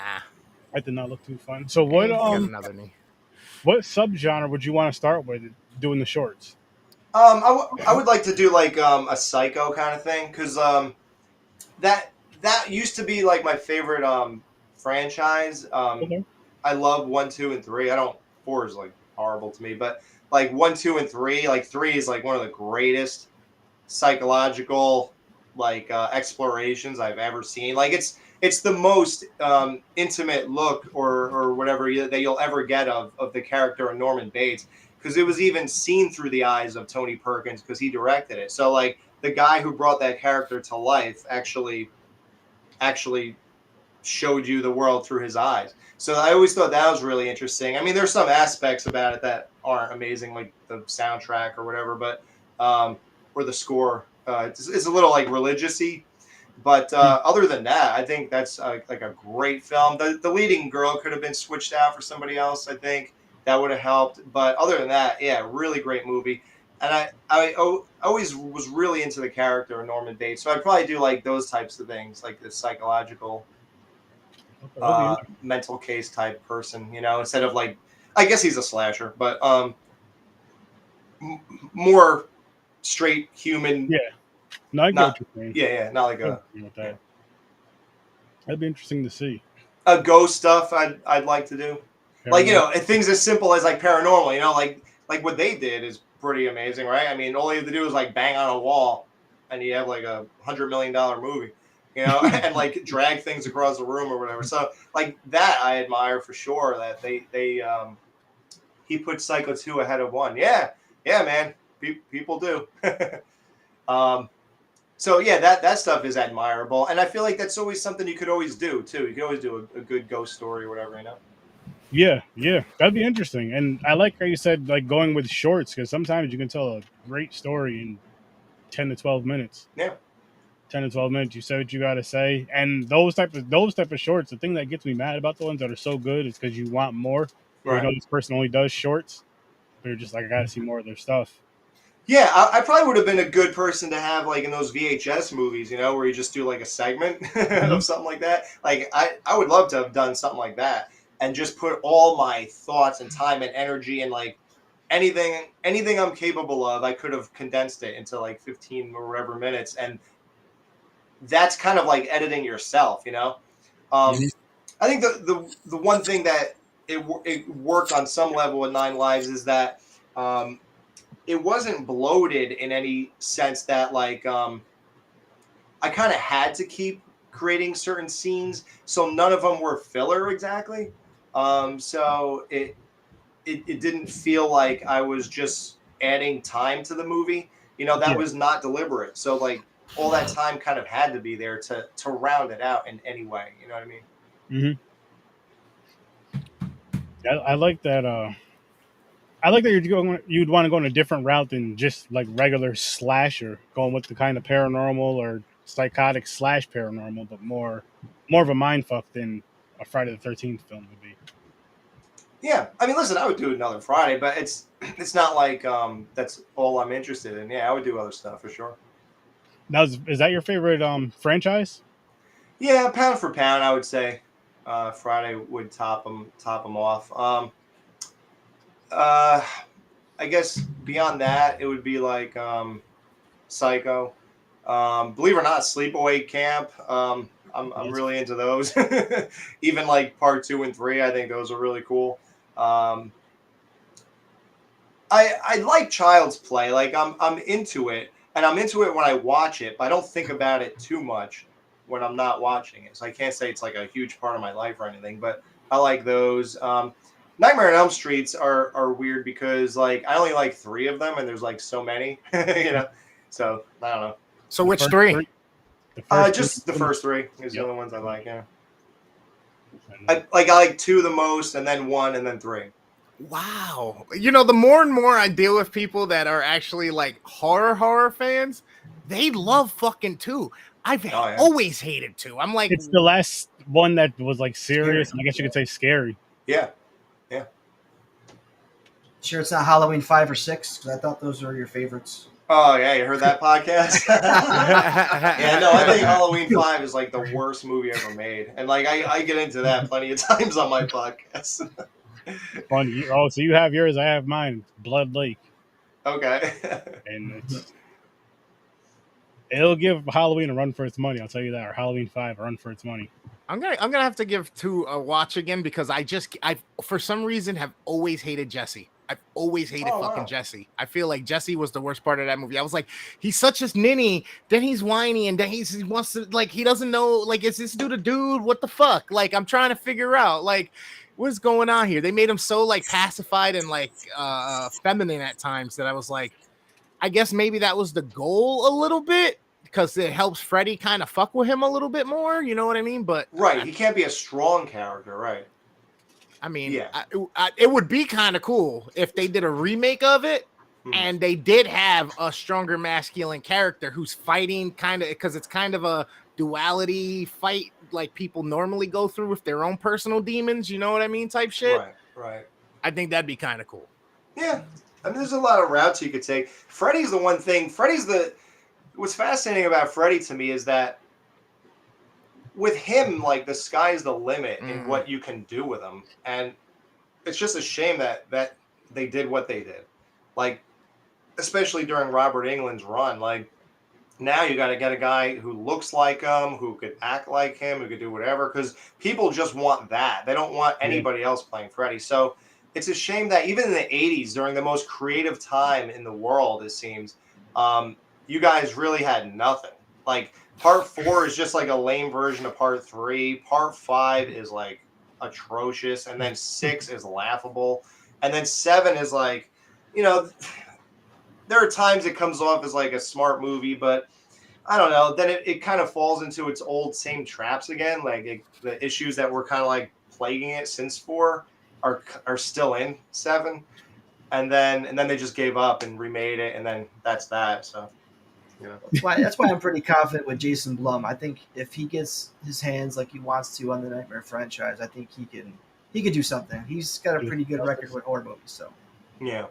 that did not look too fun. So what? Another knee. What subgenre would you want to start with doing the shorts? I would like to do like a Psycho kind of thing, because that used to be like my favorite franchise. Okay. I love 1, 2, and 3. 4 is like horrible to me, but like 1, 2, and 3, like 3 is like one of the greatest psychological like explorations I've ever seen. Like it's the most intimate look or whatever that you'll ever get of the character of Norman Bates, because it was even seen through the eyes of Tony Perkins because he directed it. So like the guy who brought that character to life actually showed you the world through his eyes. So I always thought that was really interesting. I mean, there's some aspects about it that aren't amazing, like the soundtrack or whatever, but or the score. It's a little like religious-y. But other than that, I think that's like a great film. The leading girl could have been switched out for somebody else. I think that would have helped. But other than that, yeah, really great movie. And I always was really into the character of Norman Bates. So I'd probably do like those types of things, like the psychological mental case type person, you know, instead of like, I guess he's a slasher, but more straight human. Yeah. No, I get what you're saying. Yeah, not like a. With that. That'd be interesting to see. A ghost stuff I'd like to do. Paranormal. Like, you know, things as simple as like paranormal, you know, like what they did is pretty amazing, right? I mean, all you have to do is like bang on a wall and you have like a $100 million movie, you know, and like drag things across the room or whatever. So like that I admire for sure, that he put Psycho 2 ahead of 1. Yeah, man. People do. So yeah, that stuff is admirable, and I feel like that's always something you could always do too. You could always do a good ghost story or whatever, you know. Yeah, that'd be interesting. And I like how you said like going with shorts, because sometimes you can tell a great story in 10 to 12 minutes. Yeah, 10 to 12 minutes. You say what you got to say, and those type of shorts. The thing that gets me mad about the ones that are so good is because you want more. Right. You know, this person only does shorts, but you're just like, I got to see more of their stuff. Yeah, I probably would have been a good person to have like in those VHS movies, you know, where you just do like a segment of something like that. Like I would love to have done something like that and just put all my thoughts and time and energy and like anything I'm capable of, I could have condensed it into like 15 or whatever minutes. And that's kind of like editing yourself, you know. I think the one thing that it worked on some level with Nine Lives is that it wasn't bloated in any sense that like I kind of had to keep creating certain scenes, so none of them were filler exactly. So it didn't feel like I was just adding time to the movie. You know, that was not deliberate. So like all that time kind of had to be there to round it out in any way. You know what I mean? I like that. I like that you'd want to go in a different route than just like regular slasher, going with the kind of paranormal or psychotic / paranormal, but more of a mindfuck than a Friday the 13th film would be. Yeah, I mean, listen, I would do another Friday, but it's not like that's all I'm interested in. Yeah, I would do other stuff for sure. Now, is that your favorite franchise? Yeah, pound for pound, I would say Friday would top them off. I guess beyond that, it would be like Psycho. Believe it or not, Sleepaway Camp. I'm really into those. Even like part 2 and 3, I think those are really cool. I like Child's Play. Like I'm into it, and I'm into it when I watch it, but I don't think about it too much when I'm not watching it. So I can't say it's like a huge part of my life or anything, but I like those. Nightmare on Elm Streets are weird because like I only like 3 of them, and there's like so many, you know. So I don't know. So which 3? Just the first 3 is the only ones I like. Yeah. I like 2 the most, and then 1, and then 3. Wow. You know, the more and more I deal with people that are actually like horror fans, they love fucking 2. I've always hated 2. I'm like, it's the last one that was like serious, and I guess you could say scary. Yeah. Sure, it's not Halloween 5 or 6, because I thought those were your favorites. Oh yeah, you heard that podcast? Yeah, no, I think Halloween 5 is like the worst movie ever made, and like I get into that plenty of times on my podcast. Funny. Oh, so you have yours, I have mine. Blood Lake. Okay. And it'll give Halloween a run for its money. I'll tell you that. Or Halloween 5 a run for its money. I'm gonna have to give 2 a watch again, because I for some reason have always hated Jesse. I've always hated fucking wow. Jesse. I feel like Jesse was the worst part of that movie. I was like, he's such a ninny, then he's whiny, and then he wants to, like, he doesn't know, like, is this dude a dude? What the fuck? Like, I'm trying to figure out, like, what's going on here? They made him so, like, pacified and, like, feminine at times that I was like, I guess maybe that was the goal a little bit, because it helps Freddy kind of fuck with him a little bit more. You know what I mean? But Right. He can't be a strong character, right? I mean, Yeah. it would be kind of cool if they did a remake of it and they did have a stronger masculine character who's fighting kind of, because it's kind of a duality fight like people normally go through with their own personal demons. You know what I mean? Type shit. Right, right. I think that'd be kind of cool. Yeah. I mean, there's a lot of routes you could take. Freddy's the one thing. What's fascinating about Freddy to me is that with him, like, the sky's the limit in what you can do with him. And it's just a shame that they did what they did. Like, especially during Robert Englund's run. Like, now you got to get a guy who looks like him, who could act like him, who could do whatever, because people just want that. They don't want anybody else playing Freddy. So it's a shame that even in the 80s, during the most creative time in the world, it seems, you guys really had nothing. Like, Part 4 is just like a lame version of Part 3. Part 5 is like atrocious. And then 6 is laughable. And then 7 is like, you know, there are times it comes off as like a smart movie, but I don't know. Then it kind of falls into its old same traps again. Like the issues that were kind of like plaguing it since 4 are still in 7. And then they just gave up and remade it. And then that's that. So. Yeah. That's why I'm pretty confident with Jason Blum. I think if he gets his hands like he wants to on the Nightmare franchise, I think he could do something. He's got a pretty good record with horror movies. So yeah.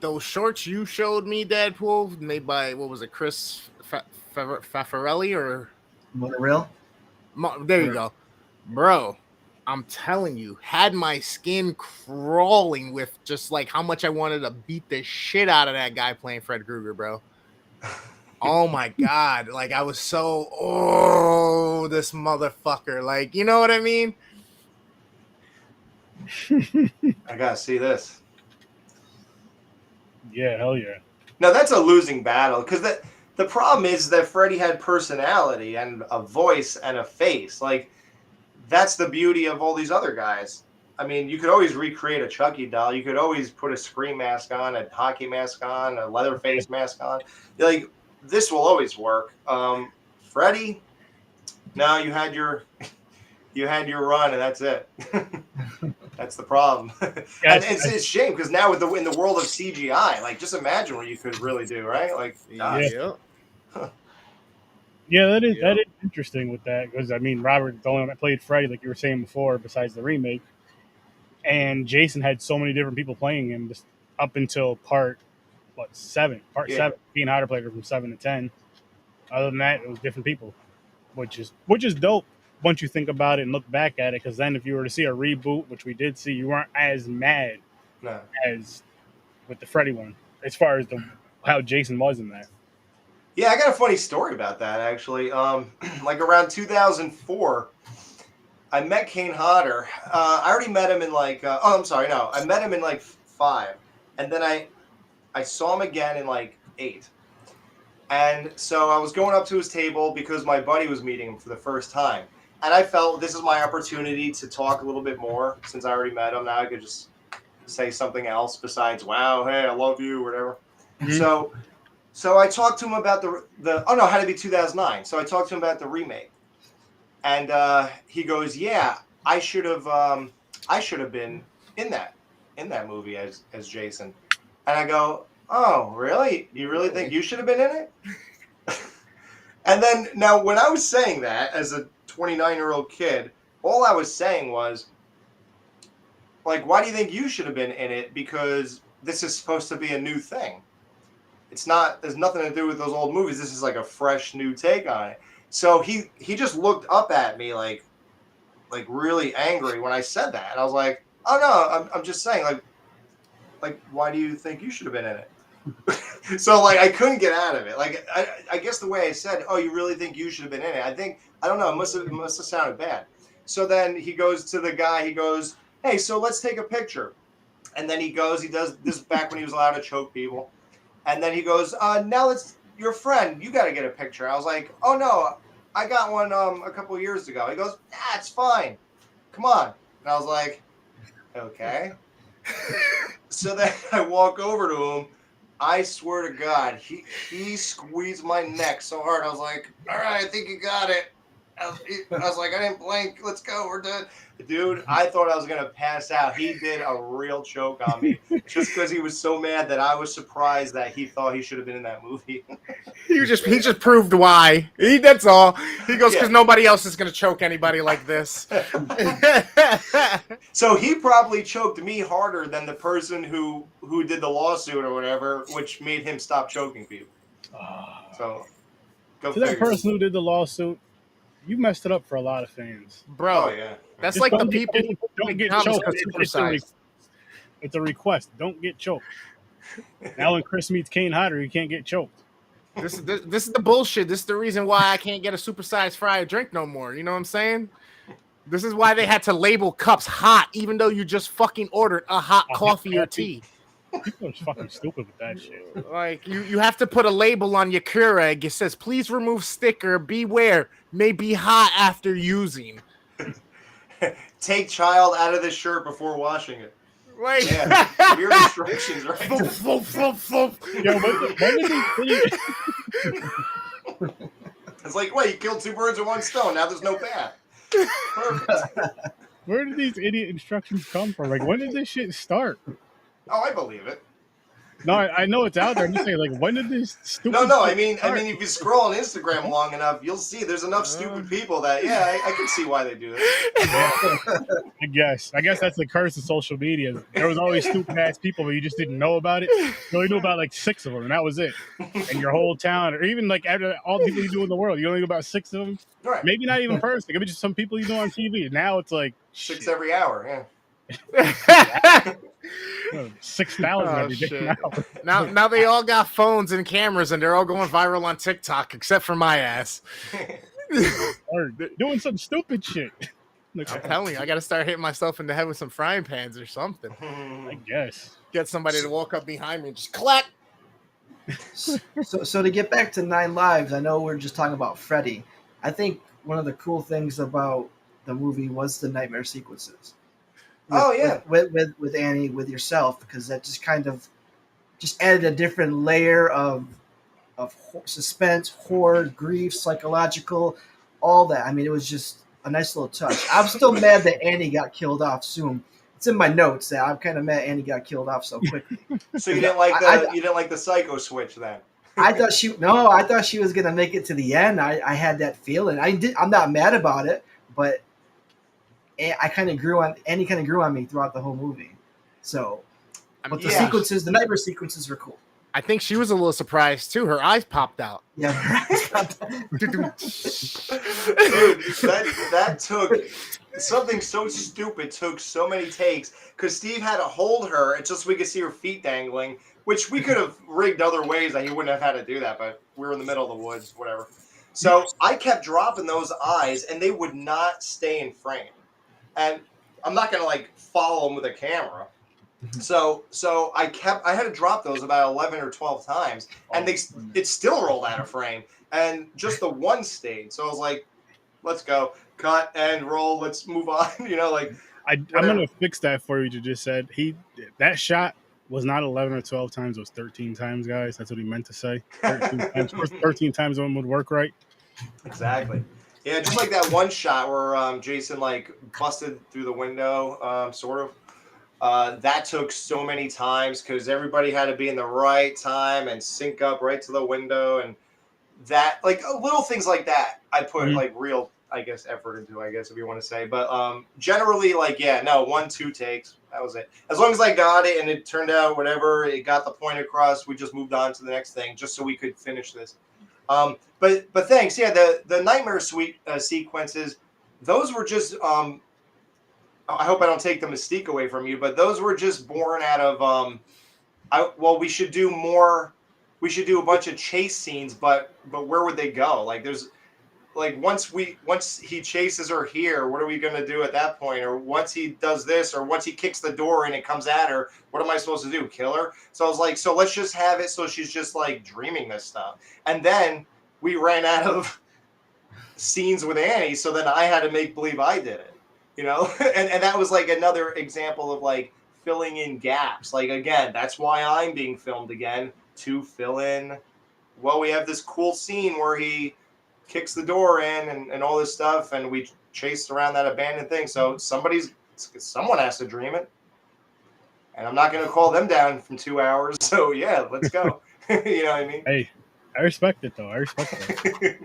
Those shorts you showed me, Deadpool, made by, what was it, Chris Faffarelli or Monorail? There you go, bro. I'm telling you, had my skin crawling with just like how much I wanted to beat the shit out of that guy playing Fred Krueger, bro. Oh my God. Like, I was so, this motherfucker. Like, you know what I mean? I gotta see this. Yeah, hell yeah. No, that's a losing battle, because the problem is that Freddy had personality and a voice and a face. Like, that's the beauty of all these other guys. I mean, you could always recreate a Chucky doll. You could always put a Scream mask on, a hockey mask on, a Leatherface mask on. Like, this will always work. Freddy, no, you had your run, and that's it. That's the problem. And it's a shame, because now in the world of CGI, like, just imagine what you could really do, right? Like, gosh. Yeah. Yeah, that is interesting with that, because I mean, Robert, the only one that played Freddy, like you were saying before, besides the remake, and Jason had so many different people playing him just up until part 7. Part 7, being Harder played from 7 to 10. Other than that, it was different people, which is dope once you think about it and look back at it. Because then, if you were to see a reboot, which we did see, you weren't as mad as with the Freddy one, as far as how Jason was in that. Yeah, I got a funny story about that, actually. Like around 2004, I met Kane Hodder. I already met him in like, I met him in like 5. And then I saw him again in like 8. And so I was going up to his table because my buddy was meeting him for the first time. And I felt this is my opportunity to talk a little bit more, since I already met him. Now I could just say something else besides, wow, hey, I love you, or whatever. Mm-hmm. So I talked to him about it had to be 2009. So I talked to him about the remake, and he goes, "Yeah, I should have been in that movie as Jason." And I go, "Oh, really? You really think you should have been in it?" And then now, when I was saying that as a 29-year-old kid, all I was saying was, like, why do you think you should have been in it? Because this is supposed to be a new thing. It's not. There's nothing to do with those old movies. This is like a fresh new take on it. So he just looked up at me like really angry when I said that, and I was like, "Oh no, I'm just saying, like why do you think you should have been in it?" So like I couldn't get out of it. Like I guess the way I said, "Oh, you really think you should have been in it?" I don't know. It must have sounded bad. So then he goes to the guy. He goes, "Hey, so let's take a picture." And then he does this back when he was allowed to choke people. And then he goes, now it's your friend. You got to get a picture. I was like, oh, no, I got one a couple of years ago. He goes, nah, it's fine. Come on. And I was like, okay. So then I walk over to him. I swear to God, he squeezed my neck so hard. I was like, all right, I think you got it. I was like, I didn't blink. Let's go. We're done. Dude, I thought I was going to pass out. He did a real choke on me just because he was so mad that I was surprised that he thought he should have been in that movie. He just proved why. That's all. He goes, because nobody else is going to choke anybody like this. So he probably choked me harder than the person who did the lawsuit or whatever, which made him stop choking people. So, go figure. That person who did the lawsuit, you messed it up for a lot of fans. Bro, oh, yeah. That's Just like the people don't get choked. It's a request. Don't get choked. Now when Chris meets Kane Hodder, you can't get choked. This is the bullshit. This is the reason why I can't get a supersized fry or drink no more. You know what I'm saying? This is why they had to label cups hot, even though you just fucking ordered a hot coffee or tea. People are fucking stupid with that shit. Like you have to put a label on your Keurig. It says, "Please remove sticker. Beware, may be hot after using." Take child out of the shirt before washing it. Right. Yeah. Weird instructions, right? Yo, when did It's like, wait, you killed 2 birds with 1 stone. Now there's no bath. Perfect. Where did these idiot instructions come from? Like, when did this shit start? Oh, I believe it. No, I know it's out there. I'm just saying, like, when did this stupid? No. I mean, if you scroll on Instagram long enough, you'll see there's enough stupid people that I can see why they do this. I guess that's the curse of social media. There was always stupid ass people, but you just didn't know about it. You only knew about like 6 of them, and that was it. And your whole town, or even like out of all the people you do in the world, you only knew about 6 of them. Right. Maybe not even personally. Maybe just some people you know on TV. Now it's like 6 every hour. Yeah. 6,000 every day now they all got phones and cameras and they're all going viral on TikTok except for my ass. Or doing some stupid shit. I'm telling you, I gotta start hitting myself in the head with some frying pans or something. I guess. Get somebody to walk up behind me and just clap. So to get back to 9 Lives, I know we're just talking about Freddy. I think one of the cool things about the movie was the nightmare sequences. With Annie, with yourself, because that just kind of just added a different layer of suspense, horror, grief, psychological, all that. I mean, it was just a nice little touch. I'm still mad that Annie got killed off soon. It's in my notes that I'm kind of mad Annie got killed off so quickly. So you didn't like the psycho switch then? I thought she was gonna make it to the end. I had that feeling. I'm not mad about it, but I kind of grew on Annie. Kind of grew on me throughout the whole movie. So, but the sequences, the nightmare sequences, were cool. I think she was a little surprised too. Her eyes popped out. Yeah, dude, that took something so stupid. Took so many takes because Steve had to hold her just so we could see her feet dangling, which we could have rigged other ways that he wouldn't have had to do that. But we were in the middle of the woods, whatever. So I kept dropping those eyes, and they would not stay in frame. And I'm not gonna like follow them with a camera, so I had to drop those about 11 or 12 times, and it still rolled out of frame, and just the one stayed. So I was like, "Let's go, cut and roll. Let's move on." I'm gonna fix that for you. You just said that shot was not 11 or 12 times; it was 13 times, guys. That's what he meant to say. 13 times. 13 times one would work right. Exactly. Yeah, just like that one shot where Jason like busted through the window, sort of. That took so many times because everybody had to be in the right time and sync up right to the window, and that like little things like that. I put like real, I guess, effort into. I guess if you want to say, but generally, like 1-2 takes. That was it. As long as I got it and it turned out whatever, it got the point across. We just moved on to the next thing, just so we could finish this. But thanks. Yeah, the nightmare sequences, those were just I hope I don't take the mystique away from you, but those were just born out of we should do more. We should do a bunch of chase scenes, but where would they go? Like like once he chases her here, what are we gonna do at that point? Or once he does this, or once he kicks the door and it comes at her, what am I supposed to do? Kill her? So I was like, so let's just have it so she's just like dreaming this stuff. And then we ran out of scenes with Annie, so then I had to make believe I did it, you know. And that was like another example of like filling in gaps. Like again, that's why I'm being filmed again, to fill in. Well, we have this cool scene where he kicks the door in and all this stuff, and we chased around that abandoned thing. So someone has to dream it, and I'm not going to call them down from 2 hours. So yeah, let's go. You know what I mean? Hey, I respect it though. I respect it.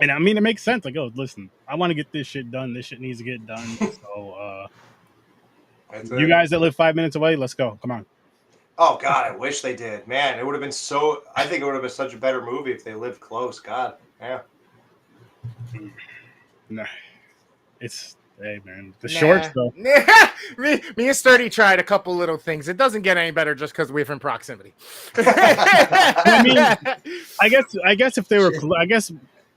And I mean, it makes sense. Like, oh, listen, I want to get this shit done. This shit needs to get done. So, you guys that live 5 minutes away, let's go. Come on. Oh God, I wish they did. Man, it would have been so. I think it would have been such a better movie if they lived close. God, yeah. Nah, it's hey man, the shorts though. me and Sturdy tried a couple little things. It doesn't get any better just because we're in proximity. I mean, I guess if they were, I guess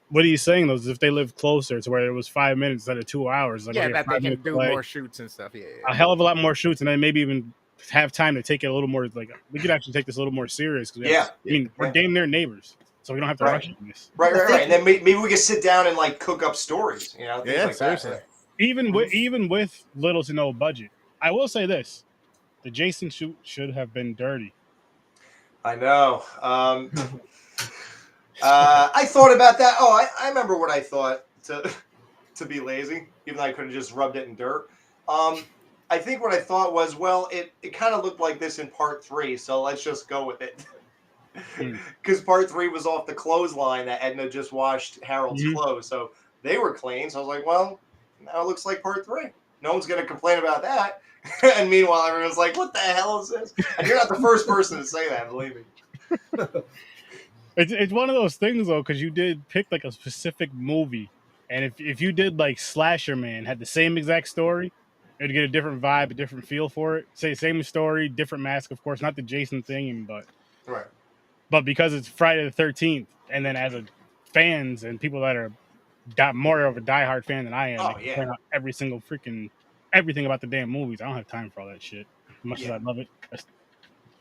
what are you saying though? Is if they live closer to where it was 5 minutes instead of 2 hours, like, yeah, okay, that they can do away, more shoots and stuff. Yeah, a hell of a lot more shoots, and then maybe even have time to take it a little more. Like we could actually take this a little more serious. I mean, we're damn near neighbors, so we don't have to rush this. Right. And then maybe we can sit down and like cook up stories. You know, things like seriously. that. Even with little to no budget, I will say this: the Jason shoot should have been dirty. I know. I thought about that. Oh, I remember what I thought to be lazy, even though I could have just rubbed it in dirt. I think what I thought was, well, it kind of looked like this in part 3, so let's just go with it. Because part 3 was off the clothesline that Edna just washed Harold's clothes, so they were clean. So I was like, well, now it looks like part 3. No one's going to complain about that. And meanwhile, everyone's like, what the hell is this? And you're not the first person to say that, believe me. It's one of those things though, because you did pick like a specific movie, and if you did like Slasher Man, had the same exact story, it'd get a different vibe, a different feel for it. Say same story, different mask, of course, not the Jason thing, but because it's Friday the 13th, and then as a fans and people that are got more of a diehard fan than I am, they can point out every single freaking everything about the damn movies. I don't have time for all that shit. As much as I love it.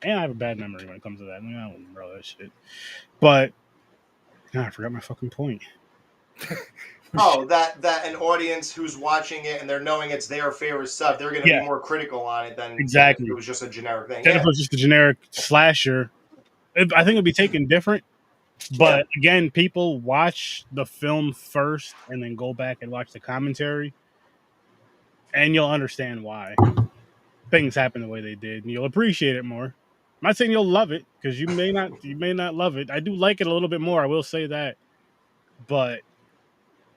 And I have a bad memory when it comes to that. I mean, I don't remember all that shit. But I forgot my fucking point. That an audience who's watching it and they're knowing it's their favorite stuff, they're going to be more critical on it than if it was just a generic thing. Then if it was just a generic slasher, I think it'd be taken different. But again, people watch the film first and then go back and watch the commentary, and you'll understand why things happen the way they did, and you'll appreciate it more. I'm not saying you'll love it, because you may not love it. I do like it a little bit more, I will say that. But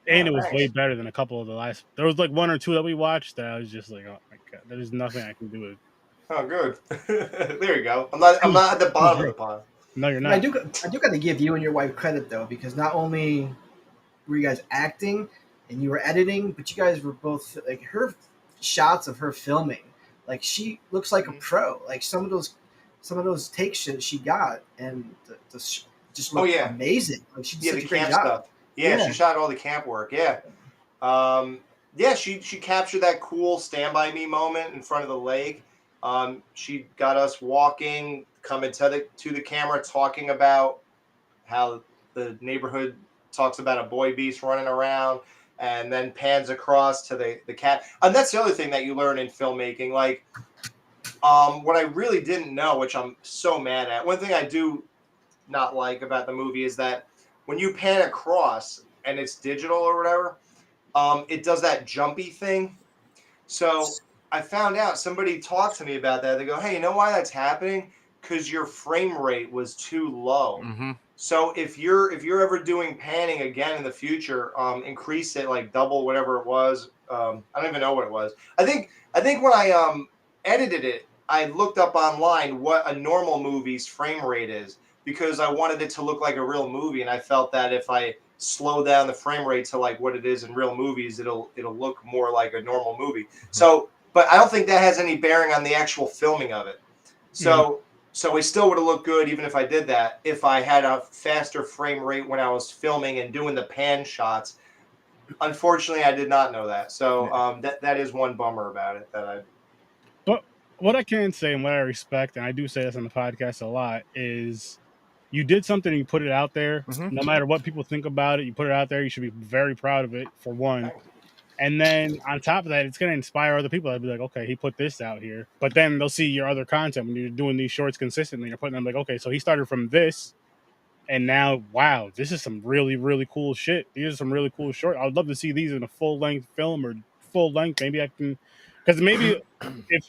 it was way better than a couple of the last. There was like 1 or 2 that we watched that I was just like, oh my god, there's nothing I can do with it. Oh, good. There you go. I'm not at the bottom of the pile. No, you're not. I do got to give you and your wife credit though, because not only were you guys acting and you were editing, but you guys were both like her shots of her filming. Like she looks like a pro. Like some of those takes she got and just looked amazing. Like she did such a great job. Stuff. Yeah, she shot all the camp work. Yeah. She captured that cool Stand By Me moment in front of the lake. She got us walking, coming to the camera, talking about how the neighborhood talks about a boy beast running around, and then pans across to the cat. And that's the other thing that you learn in filmmaking. Like, what I really didn't know, which I'm so mad at, one thing I do not like about the movie is that when you pan across and it's digital or whatever, it does that jumpy thing. So I found out, somebody talked to me about that. They go, hey, you know why that's happening? Because your frame rate was too low. Mm-hmm. So if you're ever doing panning again in the future, increase it, like double whatever it was. I don't even know what it was. I think when I edited it, I looked up online what a normal movie's frame rate is, because I wanted it to look like a real movie, and I felt that if I slow down the frame rate to like what it is in real movies, it'll look more like a normal movie. So, but I don't think that has any bearing on the actual filming of it. So So it still would have looked good even if I did that, if I had a faster frame rate when I was filming and doing the pan shots. Unfortunately, I did not know that. So that is one bummer about it that I. But what I can say and what I respect, and I do say this on the podcast a lot, is you did something and you put it out there. Mhm. No matter what people think about it, you put it out there. You should be very proud of it, for one. And then on top of that, it's going to inspire other people. They'll be like, okay, he put this out here. But then they'll see your other content when you're doing these shorts consistently. You're putting them like, okay, so he started from this. And now, wow, this is some really, really cool shit. These are some really cool short. I would love to see these in a full length film or full length. Maybe I can, because maybe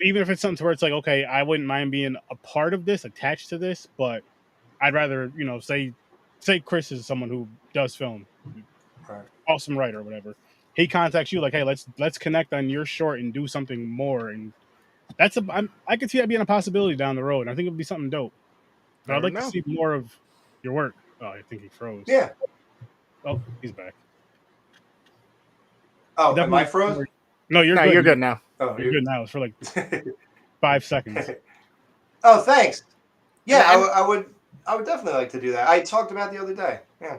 even if it's something where it's like, okay, I wouldn't mind being a part of this, attached to this, but I'd rather, say Chris is someone who does film, Right. awesome writer or whatever. He contacts you like, hey, let's connect on your short and do something more. And I could see that being a possibility down the road. I think it'd be something dope. But I'd like to see more of your work. Oh, I think he froze. Yeah. Oh, he's back. Oh, am I froze? No, you're No, good. you're good now. Oh, You're good now. It's for like 5 seconds. Oh, thanks. Yeah, And- I would definitely like to do that. I talked about it the other day. Yeah.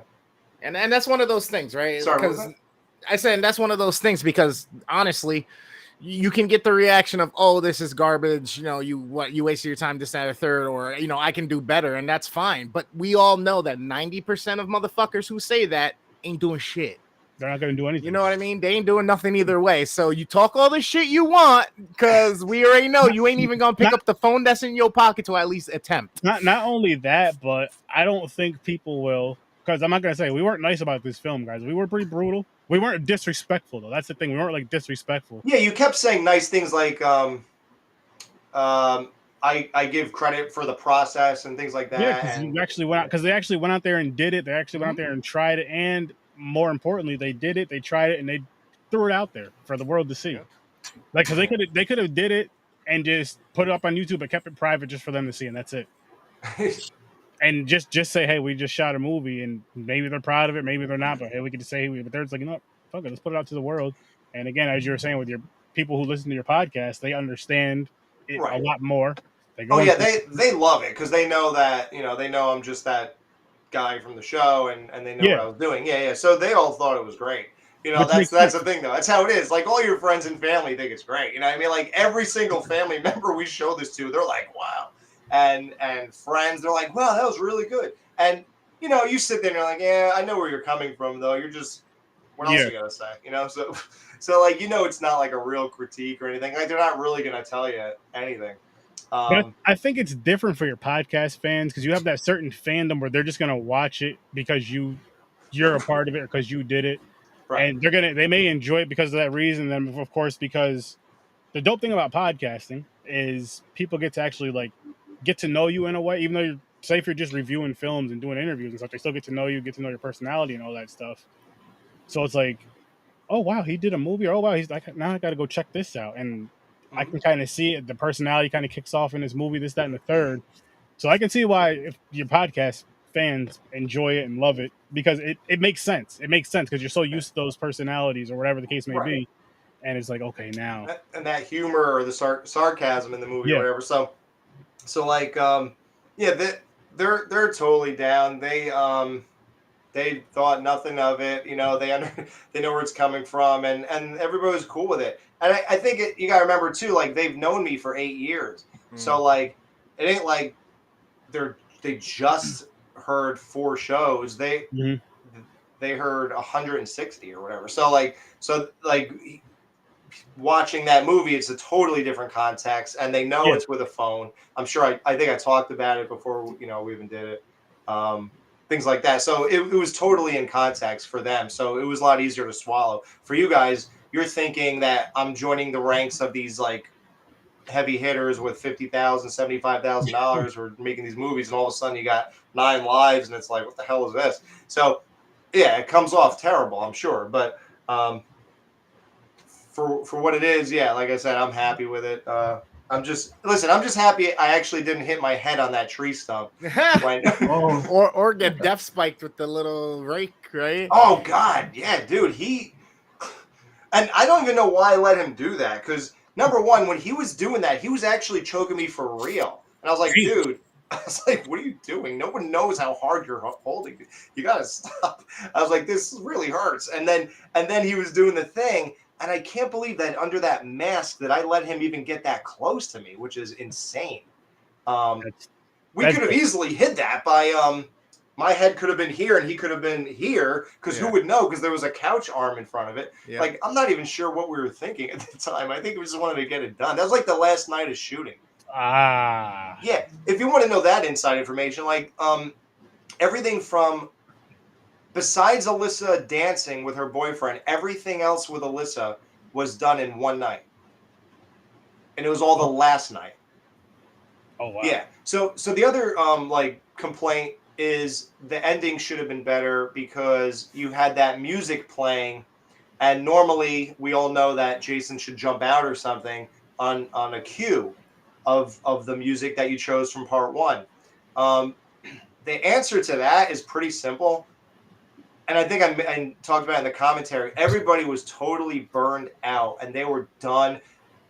And that's one of those things, right? Sorry, what was Because that? I said that's one of those things because honestly, you can get the reaction of, oh, this is garbage, you wasted your time, this, that, or third, or I can do better, and that's fine. But we all know that 90% of motherfuckers who say that ain't doing shit. They're not going to do anything. You know what I mean? They ain't doing nothing either way. So you talk all the shit you want because we already know you ain't even gonna pick up the phone that's in your pocket to at least attempt. Not only that, but I don't think people will. Because I'm not going to say we weren't nice about this film, guys. We were pretty brutal. We weren't disrespectful, though. That's the thing. We weren't like disrespectful. Yeah, you kept saying nice things like I give credit for the process and things like that. Yeah, because and you actually went out. Because they actually went out there and did it. They actually went out there and tried it. And more importantly, they did it. They tried it, and they threw it out there for the world to see. Like, because they could have did it and just put it up on YouTube, but kept it private just for them to see, and that's it. And just say, hey, we just shot a movie, and maybe they're proud of it, maybe they're not, but hey, we get to say, but they're just like, fuck it, let's put it out to the world. And again, as you were saying, with your people who listen to your podcast, they understand it a lot more. They love it because they know that they know I'm just that guy from the show, and they know what I was doing. Yeah. So they all thought it was great. That's the thing though. That's how it is. Like all your friends and family think it's great. You know what I mean? Like every single family member we show this to, they're like, wow. And friends, they're like, wow, that was really good. And you sit there and you're like, yeah, I know where you're coming from though. You're just, what else are you gonna say? So like it's not like a real critique or anything. Like they're not really gonna tell you anything. But I think it's different for your podcast fans because you have that certain fandom where they're just gonna watch it because you're a part of it or because you did it. Right. And they may enjoy it because of that reason. Then of course, because the dope thing about podcasting is people get to actually get to know you in a way, even though if you're just reviewing films and doing interviews and stuff, they still get to know you, get to know your personality and all that stuff. So it's like, oh wow, he did a movie, or oh wow, he's like, now I got to go check this out, and I can kind of see it. The personality kind of kicks off in this movie, this, that, and the third. So I can see why if your podcast fans enjoy it and love it because it makes sense. It makes sense because you're so used to those personalities or whatever the case may be, and it's like, okay, now and that humor or the sarcasm in the movie or whatever. So like they're totally down. They thought nothing of it. They know where it's coming from, and everybody was cool with it. And I think you got to remember too, like they've known me for 8 years, so like it ain't like they just heard 4 shows. They heard 160 or whatever. So like watching that movie, it's a totally different context, and they know it's with a phone. I'm sure I think I talked about it before we even did it. Things like that. So it was totally in context for them. So it was a lot easier to swallow. For you guys, you're thinking that I'm joining the ranks of these like heavy hitters with $50,000, $75,000 or making these movies, and all of a sudden you got 9 lives, and it's like, what the hell is this? So yeah, it comes off terrible, I'm sure, but for what it is, like I said, I'm happy with it. I'm just happy I actually didn't hit my head on that tree stump. or get death spiked with the little rake, right? Oh God, yeah, dude. And I don't even know why I let him do that, because number one, when he was doing that, he was actually choking me for real. And I was like, dude, I was like, what are you doing? No one knows how hard you're holding. You gotta stop. I was like, this really hurts. And then he was doing the thing, and I can't believe that under that mask that I let him even get that close to me, which is insane. We could have easily hid that by my head could have been here and he could have been here, because who would know? Because there was a couch arm in front of it. Yeah. Like, I'm not even sure what we were thinking at the time. I think we just wanted to get it done. That was like the last night of shooting. Yeah, if you want to know that inside information, like everything from, besides Alyssa dancing with her boyfriend, everything else with Alyssa was done in one night, and it was all the last night. Oh wow. Yeah. So the other like complaint is the ending should have been better, because you had that music playing, and normally we all know that Jason should jump out or something on a cue of the music that you chose from part one. The answer to that is pretty simple. And I think I talked about it in the commentary. Everybody was totally burned out and they were done.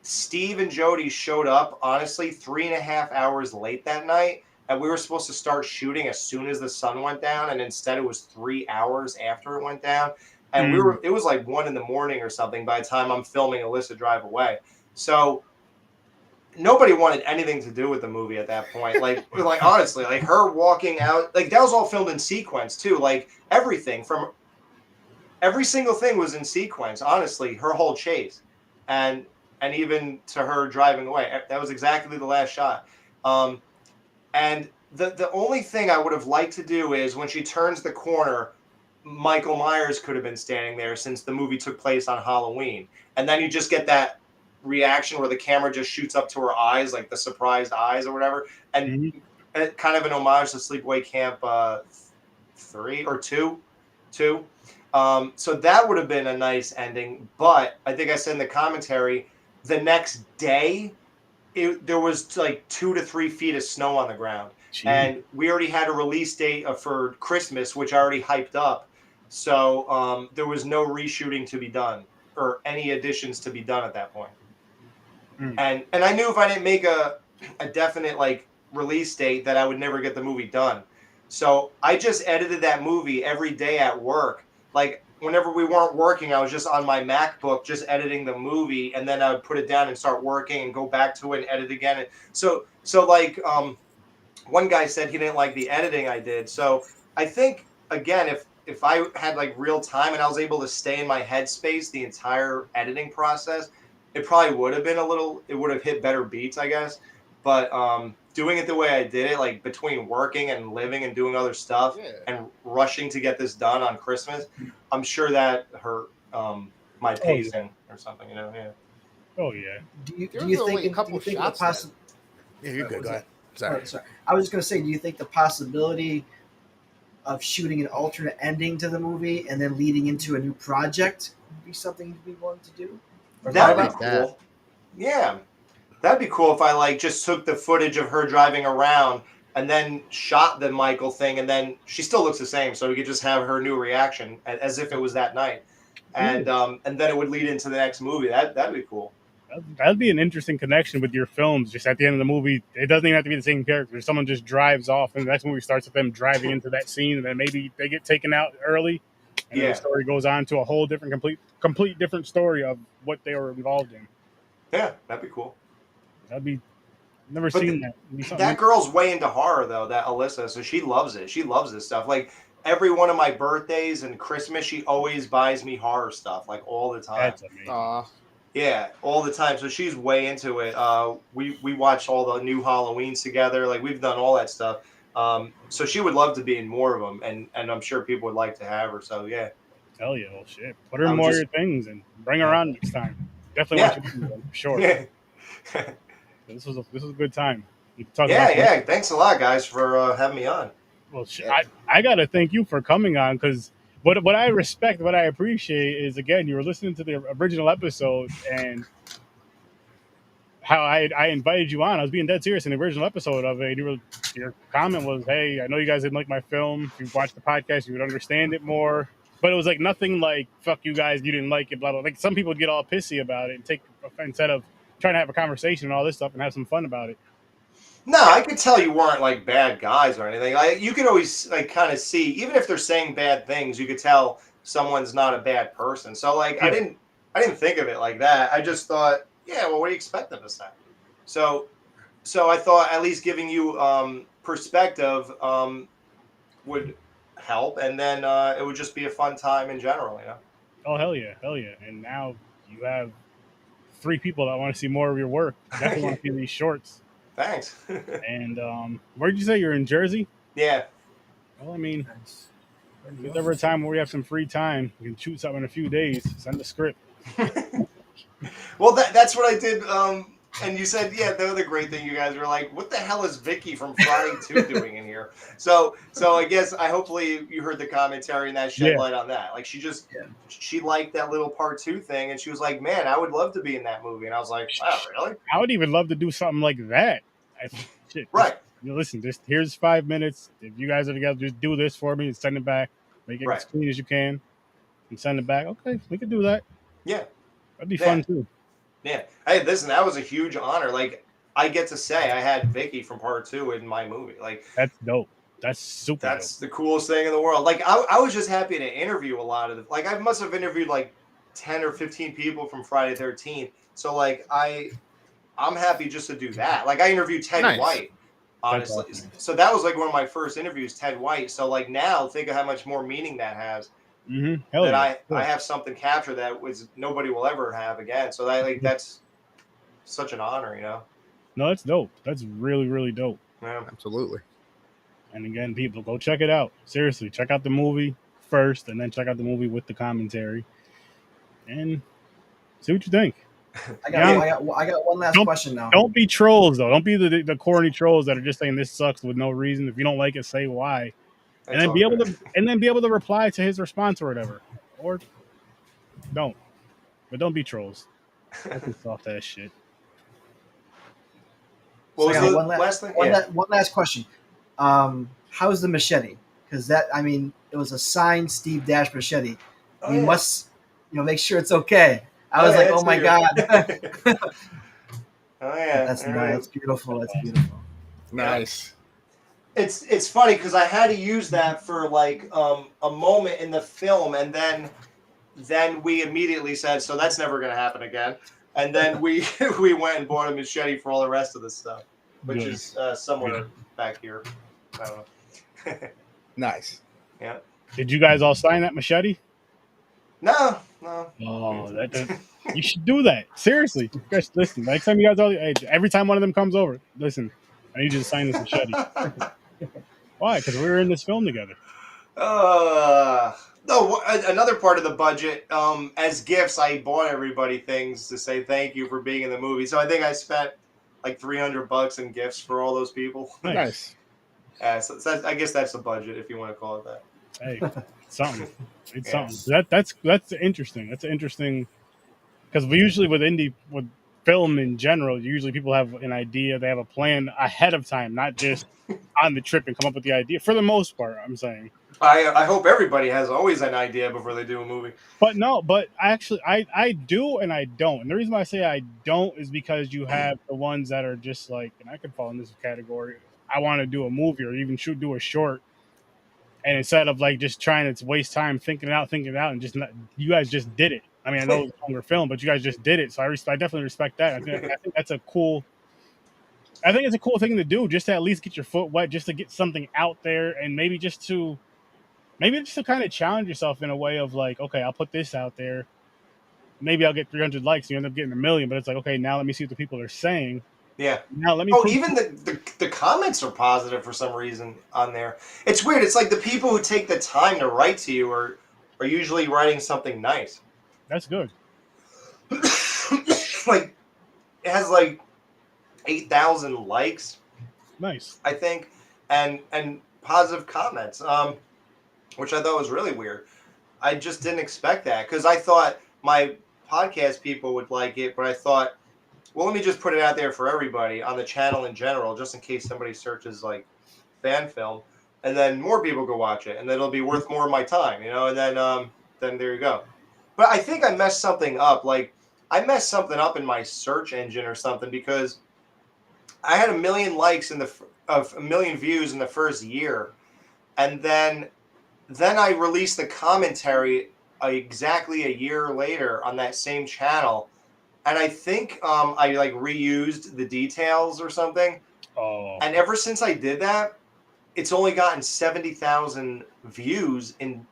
Steve and Jody showed up, honestly, 3.5 hours late that night. And we were supposed to start shooting as soon as the sun went down. And instead it was 3 hours after it went down. And it was like 1 a.m. or something by the time I'm filming Alyssa drive away. So nobody wanted anything to do with the movie at that point. Like honestly, like her walking out, like that was all filmed in sequence too. Like every single thing was in sequence. Honestly, her whole chase, and even to her driving away, that was exactly the last shot. And the only thing I would have liked to do is when she turns the corner, Michael Myers could have been standing there, since the movie took place on Halloween, and then you just get that reaction where the camera just shoots up to her eyes, like the surprised eyes or whatever, and kind of an homage to Sleepaway Camp 3 or 2. So that would have been a nice ending. But I think I said in the commentary, the next day there was like 2 to 3 feet of snow on the ground. Jeez. And we already had a release date for Christmas, which I already hyped up. So there was no reshooting to be done or any additions to be done at that point. And I knew if I didn't make a definite like release date that I would never get the movie done. So I just edited that movie every day at work. Like whenever we weren't working, I was just on my MacBook just editing the movie, and then I would put it down and start working and go back to it and edit again. And so like one guy said he didn't like the editing I did. So I think again, if I had like real time and I was able to stay in my headspace the entire editing process, it probably would have been it would have hit better beats, I guess. But doing it the way I did it, like between working and living and doing other stuff and rushing to get this done on Christmas, I'm sure that hurt my pacing or something, you know? Yeah. Oh yeah. Do you think a couple shots? Yeah, you're good. Go ahead. Sorry. I was just gonna say, do you think the possibility of shooting an alternate ending to the movie and then leading into a new project would be something you'd be willing to do? That'd be cool. Yeah. That'd be cool if I like just took the footage of her driving around and then shot the Michael thing, and then she still looks the same, so we could just have her new reaction as if it was that night. And then it would lead into the next movie. That'd be cool. That'd be an interesting connection with your films. Just at the end of the movie, it doesn't even have to be the same character. Someone just drives off, and the next movie starts with them driving into that scene, and then maybe they get taken out early, and then the story goes on to a whole different, complete different story of what they were involved in. Yeah, that'd be cool. That'd be never seen that. That girl's way into horror though, that Alyssa. So she loves it. She loves this stuff. Like every one of my birthdays and Christmas, she always buys me horror stuff, like all the time. That's amazing. Yeah, all the time. So she's way into it. We watch all the new Halloweens together. Like we've done all that stuff. So she would love to be in more of them, and I'm sure people would like to have her. So yeah. Hell yeah, well shit. Put her in more of your things and bring her on next time. Definitely want you to do that, for sure. Yeah. This was a good time. Yeah. Thanks a lot, guys, for having me on. Well, I gotta thank you for coming on, because what I respect, what I appreciate is, again, you were listening to the original episode and how I invited you on. I was being dead serious in the original episode of it. Your comment was, "Hey, I know you guys didn't like my film. If you watched the podcast, you would understand it more." But it was like nothing like "fuck you guys, you didn't like it," blah blah. Like some people would get all pissy about it and take offense instead of trying to have a conversation and all this stuff and have some fun about it. No, I could tell you weren't like bad guys or anything. You could always like kind of see, even if they're saying bad things, you could tell someone's not a bad person. So like Yeah. I didn't think of it like that. I just thought, yeah, well, what do you expect them to say? So I thought at least giving you perspective would help, and then it would just be a fun time in general, you know. Oh hell yeah, hell yeah! And now you have 3 people that want to see more of your work. Definitely want to see these shorts. Thanks. And where did you say you're in Jersey? Yeah. Well, I mean, Nice. if there's ever a time where we have some free time, we can shoot something in a few days. Send the script. Well, that's what I did. And you said, yeah, the other great thing you guys were like, what the hell is Vicky from Friday 2 doing in here? So I guess hopefully you heard the commentary and that shed light on that. Like she liked that little part 2 thing, and she was like, man, I would love to be in that movie. And I was like, oh, really? I would even love to do something like that. Shit, right. Listen, here's 5 minutes. If you guys are together, just do this for me and send it back. Make it as clean as you can and send it back. Okay, we can do that. Yeah. That'd be fun too. Yeah. Hey, listen, that was a huge honor. Like, I get to say I had Vicky from part 2 in my movie. Like, that's dope. That's super dope. The coolest thing in the world. Like, I was just happy to interview a lot of them. Like, I must have interviewed like 10 or 15 people from Friday 13th. So, like, I'm happy just to do that. Like, I interviewed Ted White, honestly. Awesome. So that was like one of my first interviews, Ted White. So, like, now think of how much more meaning that has. Mm-hmm. That I have something captured that nobody will ever have again. So that's such an honor, you know. No, that's dope. That's really, really dope. Yeah, absolutely. And again, people, go check it out. Seriously, check out the movie first, and then check out the movie with the commentary, and see what you think. I got one last question now. Don't be trolls though. Don't be the corny trolls that are just saying this sucks with no reason. If you don't like it, say why. And then be able to reply to his response or whatever, or don't. But don't be trolls. That's soft ass shit. What was the last thing? One last question. How's the machete? Because it was a signed Steve Dash machete. We must, make sure it's okay. I was like, oh my god. Oh yeah, that's nice. That's beautiful. That's beautiful. Nice. It's funny because I had to use that for like a moment in the film, and then we immediately said, so that's never going to happen again. And then we went and bought a machete for all the rest of the stuff, which is somewhere back here. I don't know. Nice. Yeah. Did you guys all sign that machete? No. Oh, you should do that. Seriously. Guys, listen, next time you guys every time one of them comes over, listen, I need you to sign this machete. Why? Because we were in this film together. No, another part of the budget, as gifts, I bought everybody things to say thank you for being in the movie. So I think I spent like $300 in gifts for all those people. Nice. So I guess that's the budget, if you want to call it that. Hey, something. It's something. That's interesting. That's interesting because we usually with film in general, usually people have an idea, they have a plan ahead of time, not just on the trip and come up with the idea. For the most part, I'm saying. I hope everybody has always an idea before they do a movie. But actually I do and I don't. And the reason why I say I don't is because you have the ones that are just like, and I could fall in this category, I want to do a movie or even do a short. And instead of like just trying to waste time thinking it out, and just not, you guys just did it. I mean, I know it's a longer film, but you guys just did it. So I definitely respect that. I think that's a cool. I think it's a cool thing to do, just to at least get your foot wet, just to get something out there, and maybe just to kind of challenge yourself in a way of like, okay, I'll put this out there. Maybe I'll get 300 likes, and you end up getting 1 million. But it's like, okay, now let me see what the people are saying. Yeah. Now let me. Even the comments are positive for some reason on there. It's weird. It's like the people who take the time to write to you are usually writing something nice. That's good. Like it has like 8,000 likes. Nice. I think, and positive comments. Which I thought was really weird. I just didn't expect that because I thought my podcast people would like it, but I thought, well, let me just put it out there for everybody on the channel in general, just in case somebody searches like fan film, and then more people go watch it, and then it'll be worth more of my time, and then there you go. But I think I messed something up. Like I messed something up in my search engine or something because I had 1 million likes of 1 million views in the first year, and then I released the commentary exactly a year later on that same channel, and I think I like reused the details or something. Oh, And ever since I did that, it's only gotten 70,000 views in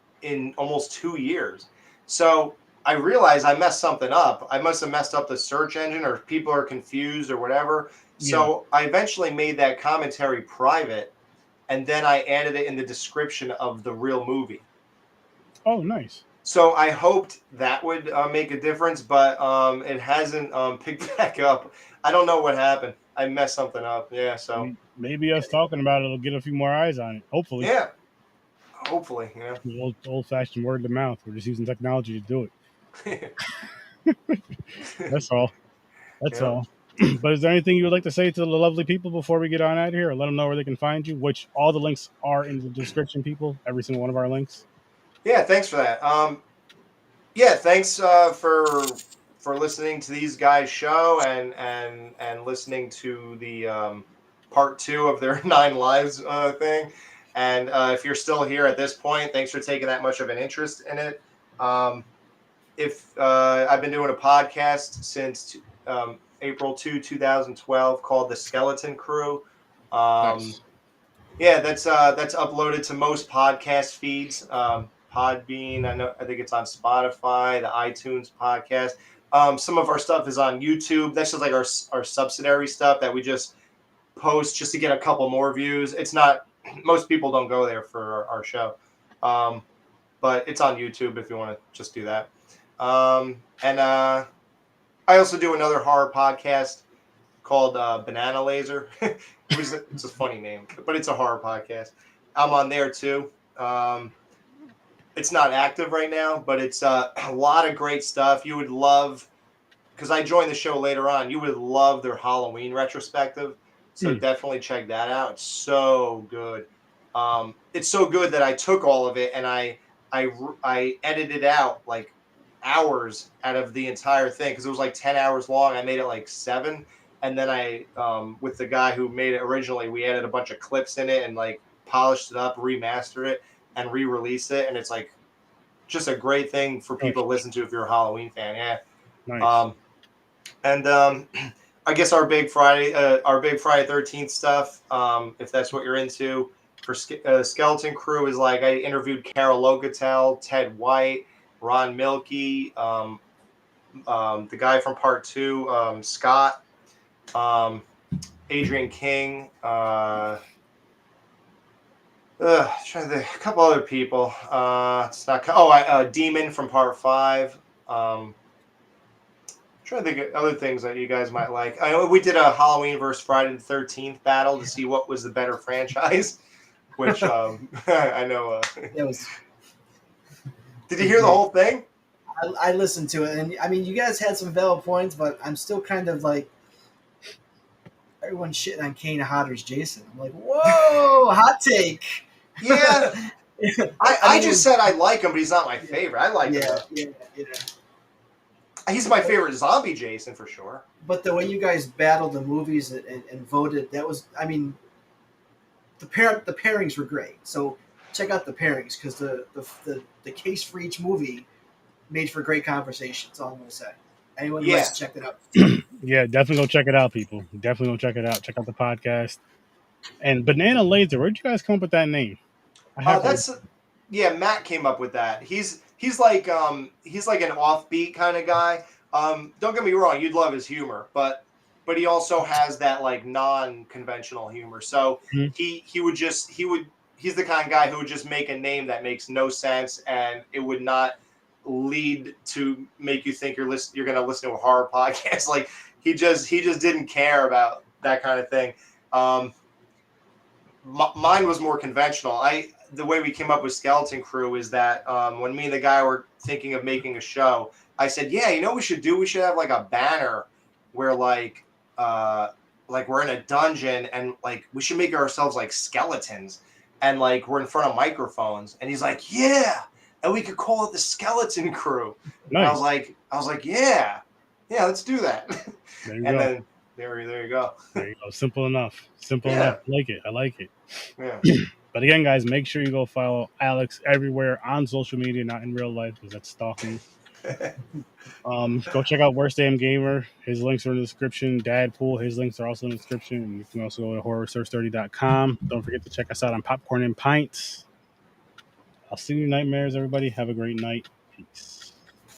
almost 2 years. So I realized I messed something up. I must have messed up the search engine, or people are confused or whatever. yeah. So I eventually made that commentary private, and then I added it in the description of the real movie. Oh, nice. So I hoped that would make a difference, but it hasn't picked back up. I don't know what happened. I messed something up. Yeah. So Maybe us talking about it will get a few more eyes on it. Hopefully. yeah. Hopefully, you know. The old-fashioned word of mouth. We're just using technology to do it. That's all. That's Yeah. all. But is there anything you would like to say to the lovely people before we get on out of here, or let them know where they can find you? Which all the links are in the description, people. Every single one of our links. Yeah, thanks for that. Yeah, thanks for listening to these guys' show and listening to the part 2 of their 9 lives thing. And if you're still here at this point, thanks for taking that much of an interest in it. If I've been doing a podcast since April 2, 2012, called The Skeleton Crew. Nice. Yeah, that's uploaded to most podcast feeds. Podbean, I think it's on Spotify, the iTunes podcast. Some of our stuff is on YouTube. That's just like our subsidiary stuff that we just post just to get a couple more views. It's not, most people don't go there for our show. But it's on YouTube if you want to just do that. And I also do another horror podcast called Banana Laser. It's a funny name, but it's a horror podcast. I'm on there too. It's not active right now, but it's a lot of great stuff. You would love, because I joined the show later on, you would love their Halloween retrospective. So definitely check that out. It's so good. It's so good that I took all of it and I edited out like hours out of the entire thing, because it was like 10 hours long. I made it like 7. And then I, with the guy who made it originally, we added a bunch of clips in it and like polished it up, remastered it, and re-released it. And it's like just a great thing for people to listen to if you're a Halloween fan. Yeah. Nice. I guess our big Friday 13th stuff, if that's what you're into, for Skeleton Crew is like I interviewed Carol Locatel, Ted White, Ron Milkey, the guy from part 2, Scott, Adrian King, trying to think, a couple other people. It's not. Demon from part 5. Trying to think of other things that you guys might like. I know we did a Halloween versus Friday the 13th battle to see what was the better franchise. Which I know. It was. Did you hear the whole thing? I listened to it, and I mean, you guys had some valid points, but I'm still kind of like, everyone's shitting on Kane Hodder's Jason. I'm like, whoa, hot take. Yeah. I just said I like him, but he's not my favorite. I like him. Yeah. He's my favorite zombie Jason for sure. But the way you guys battled the movies and voted, that was, I mean, the pairings were great. So check out the pairings, because the case for each movie made for great conversation. That's all I'm going to say. Anyone who wants to check it out. Yeah, definitely go check it out, people. Definitely go check it out. Check out the podcast. And Banana Laser, where'd you guys come up with that name? Matt came up with that. He's like an offbeat kind of guy. Don't get me wrong, you'd love his humor, but he also has that like non-conventional humor. So he's the kind of guy who would just make a name that makes no sense, and it would not lead to make you think you're going to listen to a horror podcast. Like he just didn't care about that kind of thing. Mine was more conventional. The way we came up with Skeleton Crew is that when me and the guy were thinking of making a show, I said, yeah, you know what we should do? We should have like a banner where like we're in a dungeon and like we should make ourselves like skeletons and like we're in front of microphones. And he's like, yeah, and we could call it the Skeleton Crew. Nice. I was like, yeah, let's do that. There you go. There you go. There you go. Simple enough. Simple enough. I like it. Yeah. But again, guys, make sure you go follow Alex everywhere on social media, not in real life, because that's stalking. Go check out Worst Damn Gamer. His links are in the description. Dadpool, his links are also in the description. And you can also go to HorrorWithSir.STURDY.com. Don't forget to check us out on Popcorn and Pints. I'll see you nightmares, everybody. Have a great night. Peace.